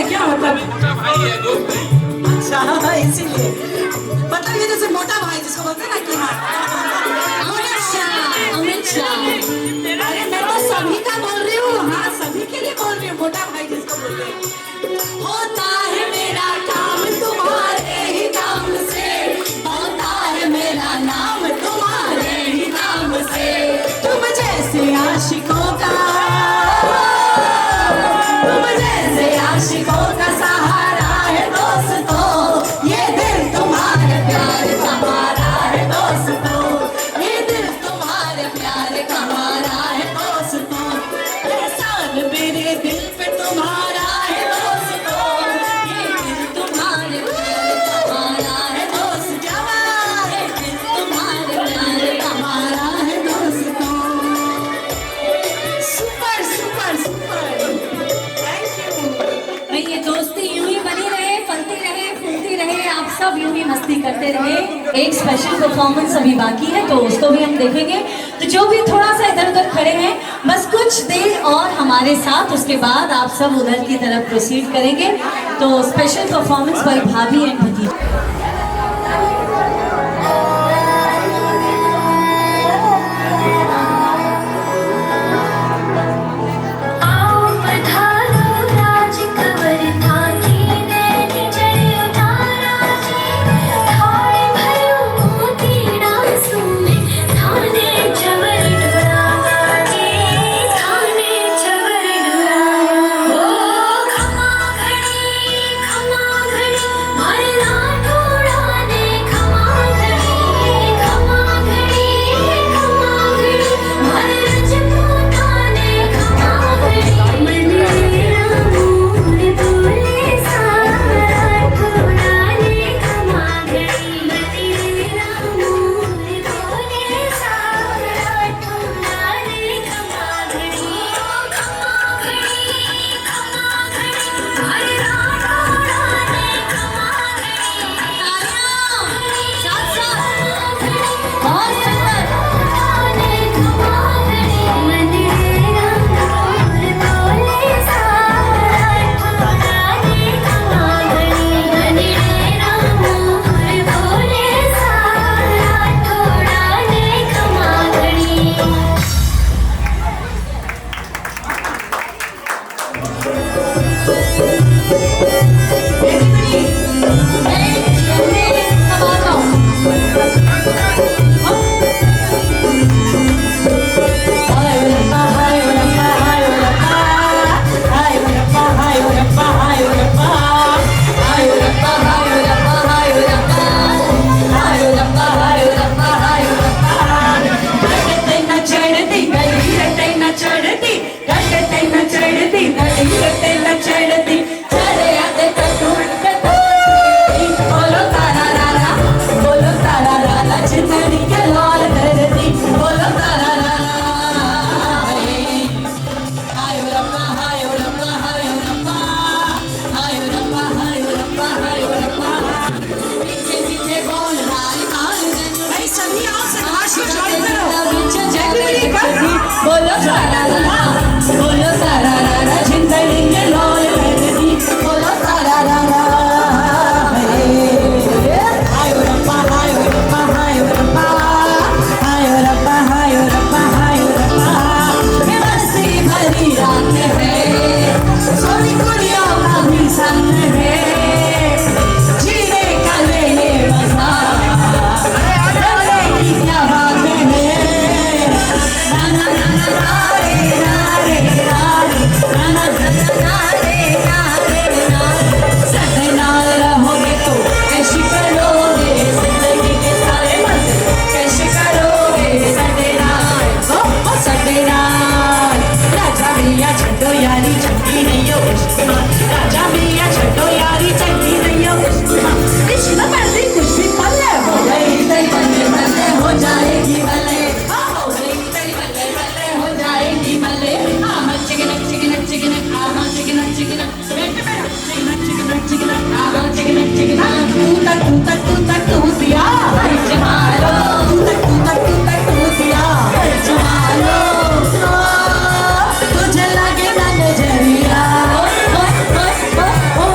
क्या मतलब? अच्छा इसीलिए मतलब ये जैसे मोटा भाई जिसको बोलते हैं ना कि हाँ अमित शाह अरे मैं तो सभी का बोल रही हूँ, हाँ सभी के लिए बोल रही हूँ, मोटा भाई जिसको बोलते हैं। होता है मेरा काम तुम्हारे ही नाम से, होता है मेरा नाम तुम्हारे ही नाम से, तुम जैसे आशिकों का, तुम जैसे आशिकों का सहारा है दोस्तों, ये दिल तुम्हारे प्यार का हमारा है दोस्तों, ये दिल तुम्हारे प्यार का हमारा है दोस्तों, एहसान मेरे दिल पे तुम्हारा है दोस्तों, ये दिल तुम्हारे प्यार का हमारा है दोस्त जवान, ये दिल तुम्हारे प्यार का हमारा है दोस्तों। Super super super, thank you. भाई ये दोस्ती यूं ही बनी रहे, फलती रहे, फूलती रहे, आप सब यूं ही मस्ती करते रहे। एक स्पेशल परफॉर्मेंस अभी बाकी है तो उसको भी हम देखेंगे। तो जो भी थोड़ा सा इधर उधर खड़े हैं बस कुछ देर और हमारे साथ, उसके बाद आप सब उधर की तरफ प्रोसीड करेंगे। तो स्पेशल परफॉर्मेंस बाय भाभी एंड भतीजा। आओ पधारो राज कवर थाकी नैनी जय उतारा जी, थाने भयो मोती डांसू में, थाने चवर डुराया जी, थाने चवर डुराया। ओ खमा घड़ी मारे राठौड़ा ने, खमा घड़ी मारे रजपूता ने, खमा घड़ी मंदिरा मोर बोले सारा ठोड़ा ने, खमा घड़ी मंदिरा मोर बोले सारा ठोड़ा ने, खमा घड़ी मारे राठौड़ा ने, खमा बोलो सारा रा, बोलो सारा रा, जिंदगी के लौल करती, बोलो सारा रा। हायो रब्बा हायो रब्बा हायो रब्बा, हायो रब्बा हायो रब्बा हायो रब्बा, ये मस्ती भरी रात है, सोनी कुड़ियों का भी संग है, जीने का ले ले मजा, डरने की क्या बात है। रहोगे तो कैसे करोगे जिंदगी के सारे मजे, कैसे करोगे सडेरार राजा भैया छठो यारी छठी नहीं हो, राजा भैया छठो यारी छठी नहीं हो, कृष्ण बंदी कुछ भी पल्ले हो गई तेरी बल्ले बल्ले हो जाएगी बल्ले, हो गई तेरी बल्ले बल्ले हो जाएगी बल्ले। आहा चिकनक चिकनक चिकनक, आहा चिकनक चिकनक, चिकनक चिकनक चिकनक, आहा चिकनक चिकनक, तू तक दिया जमालो, तू तक दिया जमालो, तुझे लगे ना नजरिया, ओ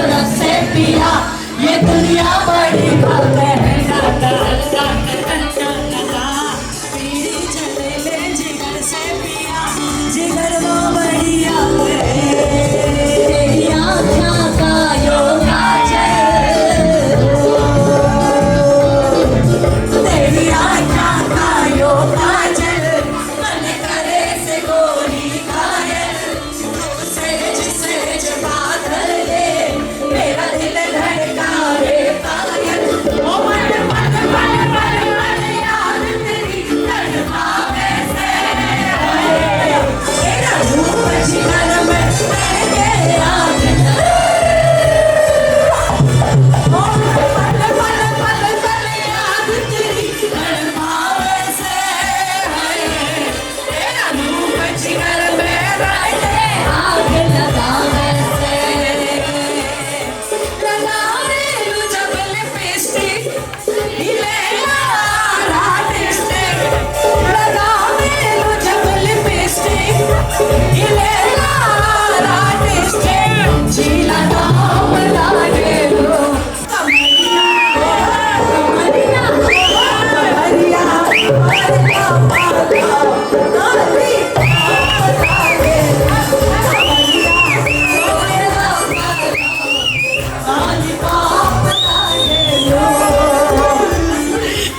तरफ से पिया ये दुनिया बड़ी भव्य है पीड़ी चले ले जिगर से पिया जिगर वो बढ़िया है तेरी आँखों का योगा तेरी आँखों का योगा जल मन करे से गोरी घायल सेज सेज बादल ले मेरा दिल धड़कावे पायल ओ मन मन मन मन मन याद तेरी तड़पावे से तेरा रूप जिगर में मेरे आग ओ मन मन मन मन याद तेरी तड़पावे से तेरा रूप जिगर में मेरे आग लगावे से लगावे लू जब लिपस्टिक हिले राटिस्टिक लगावे लू जब लिपस्टिक हिले राटिस्टिक जीला नाम लागे लो कमरिया कमरिया कमरिया कमरिया पाला नाली लागे कमरिया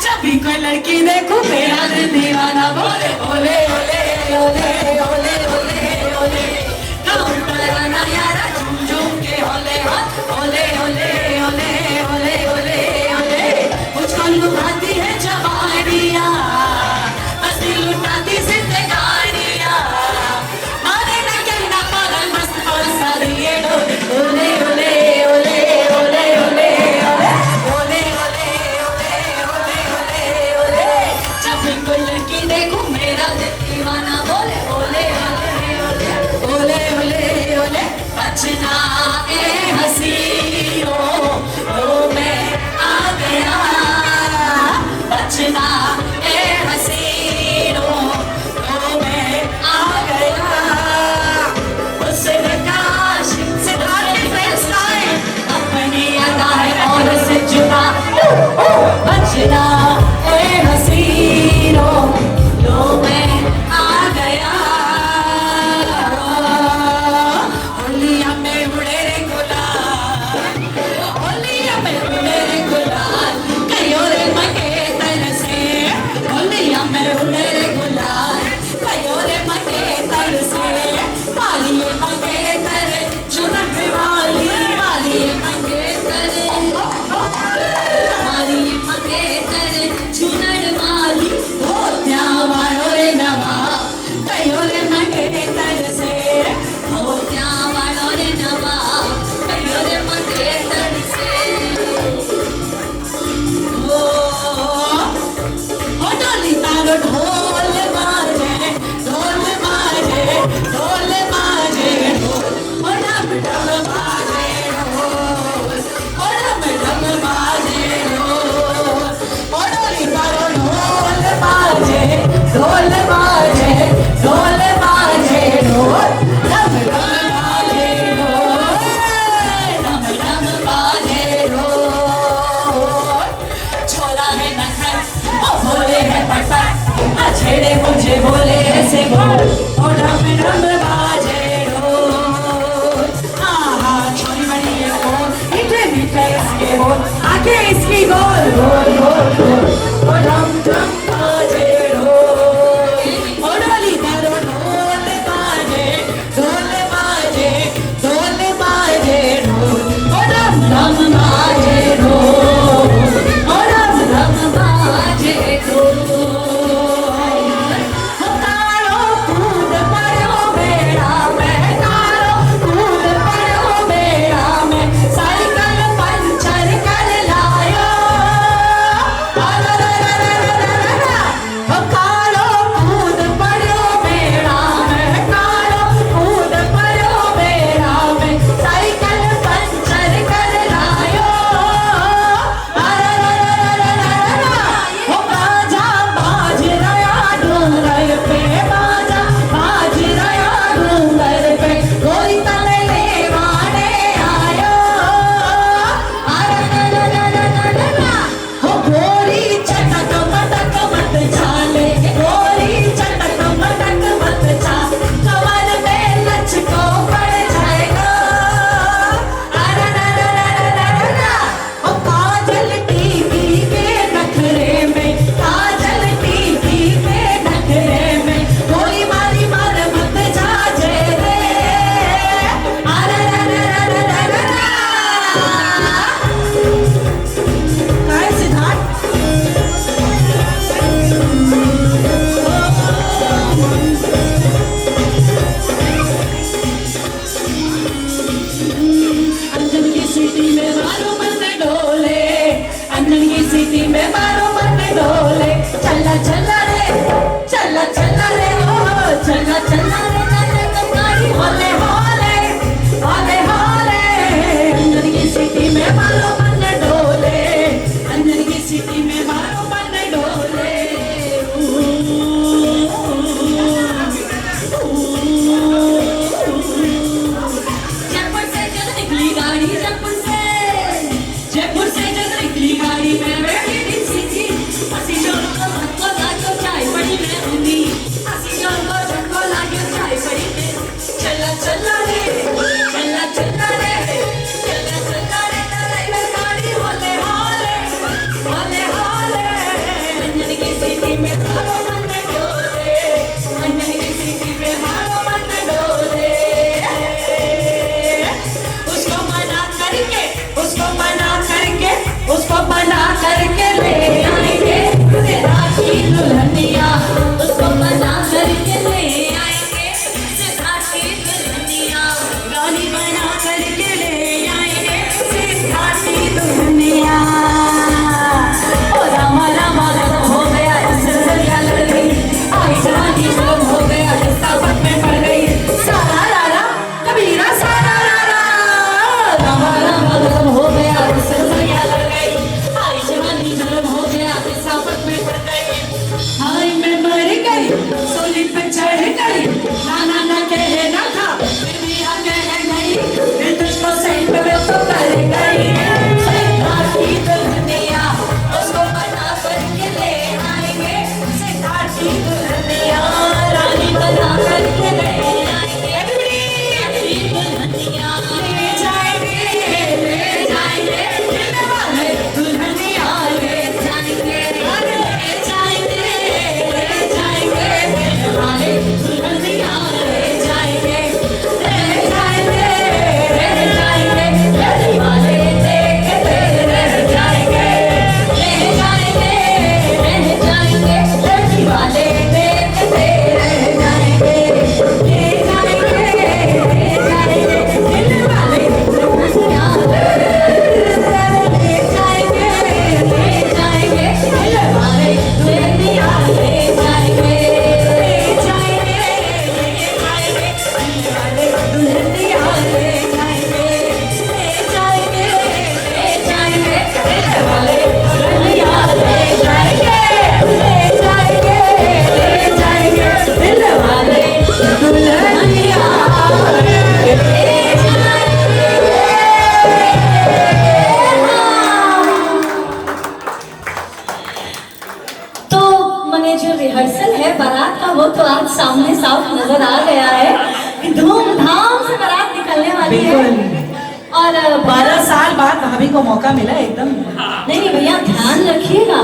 जब भी कोई लड़की देखो मेरा दिल दीवाना बोले ओले ओले ओले ओले ओले ओले काम कराना यारा झूम झूम के ओले ओले ओले ओले ओले ओले ओले मुझको लुभाती है जवानियाँ हंसी लुटाती जिंदगानियाँ मारे न कहना पागल मस्त और सारी ये डोले ओले ओले ओले ओले ओले ओले ओले ओले ओले ओले ओले जब भी कोई लड़की देखो मेरा दिल दीवाना बोले ओले ओले ओले ओले ओले बचना ए हसीनों तो मैं आ गया बचना ए हसीनों तो मैं आ गया उसने काश सितारे फैसलाए अपनी अदाएं और से जुदा बचना ए हसीनों तो मैं आ गया होलिया में उड़े रे गुलाल होलिया में उड़े रे गुलाल कयो रे मगे तरसे होलिया में उड़े रे गुलाल कयो रे मगे तरसे वालिए मगे करे चुनट वाली वालिए मगे करे वालिए मगे करे चुनट वाली धोतिया वालो रे नवा कयो रे मगे तरसे धोतिया वालो रे नवा कयो रे मगे तरसे ओ डोली तारो ढोल बाजे ढोल बाजे ढोल बाजे ढोल ओ डम डम बाजे ढोल ओ डम डम बाजे ढोल ओ डोली तारो ढोल बाजे ढोल बाजे ढोल बाजे ढोल डम डम बाजे ढोल डम डम बाजे ढोल छोला है नखर ओ भोले है पटपट छेड़े मुझे भोले ऐसे बोल ओ डम डम बाजे ढोल आहा छोरी बड़ी है कौन मीठे मीठे इसके बोल आके इसकी गोल गोल गोल गोल ओ डम डम बाजे ढोल ओ डोली तारो ढोल बाजे ढोल बाजे ढोल बाजे ढोल ओ डम डम बाजे ढोल ओ डम डम बाजे ढोल तारो कूद पड़ो बेड़ा में तारो कूद पड़ो बेड़ा में साइकिल पंचर कर लायो में मारो मन डोले चला चला रे ओ चला चला रे गाड़ी होले होले होले होले अंदर की सिटी में मारो मन डोले अंदर की सिटी में मारो मन डोले जयपुर से जब निकली गाड़ी जयपुर से जब निकली गाड़ी में बैठी सी थी हंसी जोर को धक्को लागो चाय पड़ी मैं उंगी हंसी जोर को धक्को लागो चाय पड़ी मैं चला चला रे ड्राइवर गाड़ी होले होले होले होले अंजन की सिटी में मारो मन डोले अंजन की सिटी में मारो मन डोले उसको मना करके ले आएंगे तेरा की दुल्हनिया उसको मना करके ले आएंगे तेरा की दुल्हनिया गाड़ी बना करके ले आएंगे तेरा की दुल्हनिया ओ रामा रामा हो गया सरिया लड़ गई आई जवानी शुरू हो गया सावत में पड़ गई सारा रारा कबीरा सारा रारा रामा रामा हो गया सरिया लड़ गई आई जवानी शुरू हो गया सावत में पड़ गई हाय मैं मर गई सोली पे चढ़ गई नाना ना कहे ना था मेरा कह गई मैं तुझको सही पे तो कर गई सिद्धार्थ की दुल्हनिया उसको बना करके ले आएंगे सिद्धार्थ की दुल्हनिया रानी बना करके ले आएंगे की दुल्हनिया ले जाएंगे मिलने वाले दुल्हनिया ले जाएंगे मिलने वाले दुल्हनिया ले जाएंगे रहने वाले देखते रह जाएंगे रहने वाले देखते रह जाएंगे मिलने वाले दुल्हनिया ले जाएंगे मिलने वाले दुल्हनिया ले जाएंगे दुल्हनिया ले जाएंगे मिलने वाले दुल्हनिया ले जाएंगे मिलने वाले दुल्हनिया तो मैंने जो रिहर्सल है बारात का वो तो आज सामने साफ नजर आ गया है कि धूमधाम से बारात निकलने वाली है और 12 साल बाद भाभी को मौका मिला एकदम नहीं भैया ध्यान रखिएगा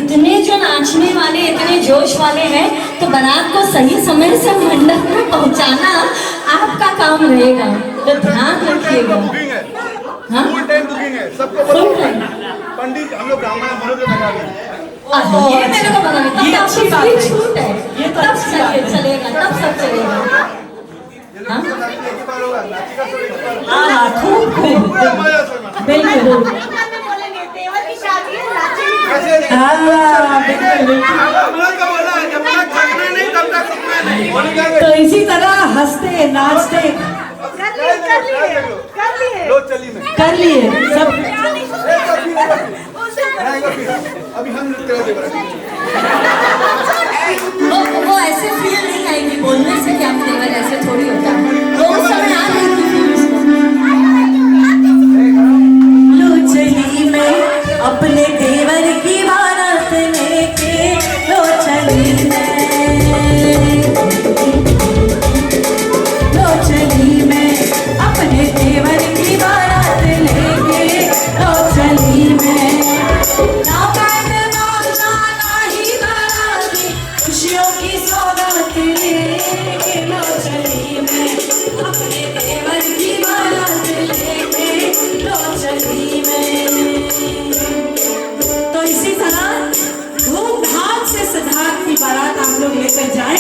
इतने जो नाचने वाले इतने जोश वाले हैं तो बारात को सही समय से मंडप में पहुंचाना आपका काम रहेगा तो ध्यान रखिएगा बुकिंग है हाँ? फुल टाइम बुकिंग है सबको Full बोलो time? पंडित हम लोग ब्राह्मण हैं मनोज लगा दें ये मेरे को पता नहीं ये तब अच्छी आपको बात free है। छूट है ये तो तब अच्छी बात है। चलेगा तब सब चलेगा ये लोग तो नाचने एक ही बार होगा नाची का सब एक बार हाँ खूब पूरा मजा से बिल्कुल बोलेंगे देवर की शादी है नाची कैसे हाँ बिल्कुल हम लोग का बोला जब तक थकना नहीं तब तक रुकना नहीं बोल क्या तो इसी तरह हंसते नाचते कर लिए लो चली मैं कर लिए सब अभी हम नृत्य करते हैं वो ऐसे फील नहीं आएगी बोलने से क्या फ्लेवर ऐसे थोड़ी होता है वो उस समय आ रही थी लो चली मैं अपने देवर की बारात लेके लो चली मैं अपने देवर की बारात लेके लो चली मैं ना बैंड बाजा ना ही बाराती खुशियों की सौगात लेके लो चली मैं अपने देवर की बारात लेके लो चली मैं तो इसी तरह धूमधाम से सिद्धार्थ की बारात आप लोग लेकर जाएं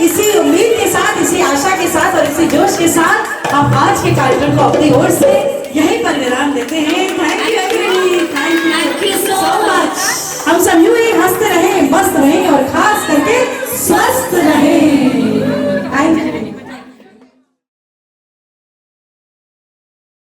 इसी उम्मीद के साथ इसी आशा के साथ और इसी जोश के साथ हम आज के कार्यक्रम को अपनी ओर से यहीं पर विराम देते हैं thank you everybody thank you so much हम सब यूं ही हंसते रहें, मस्त रहें और खास करके स्वस्थ रहें।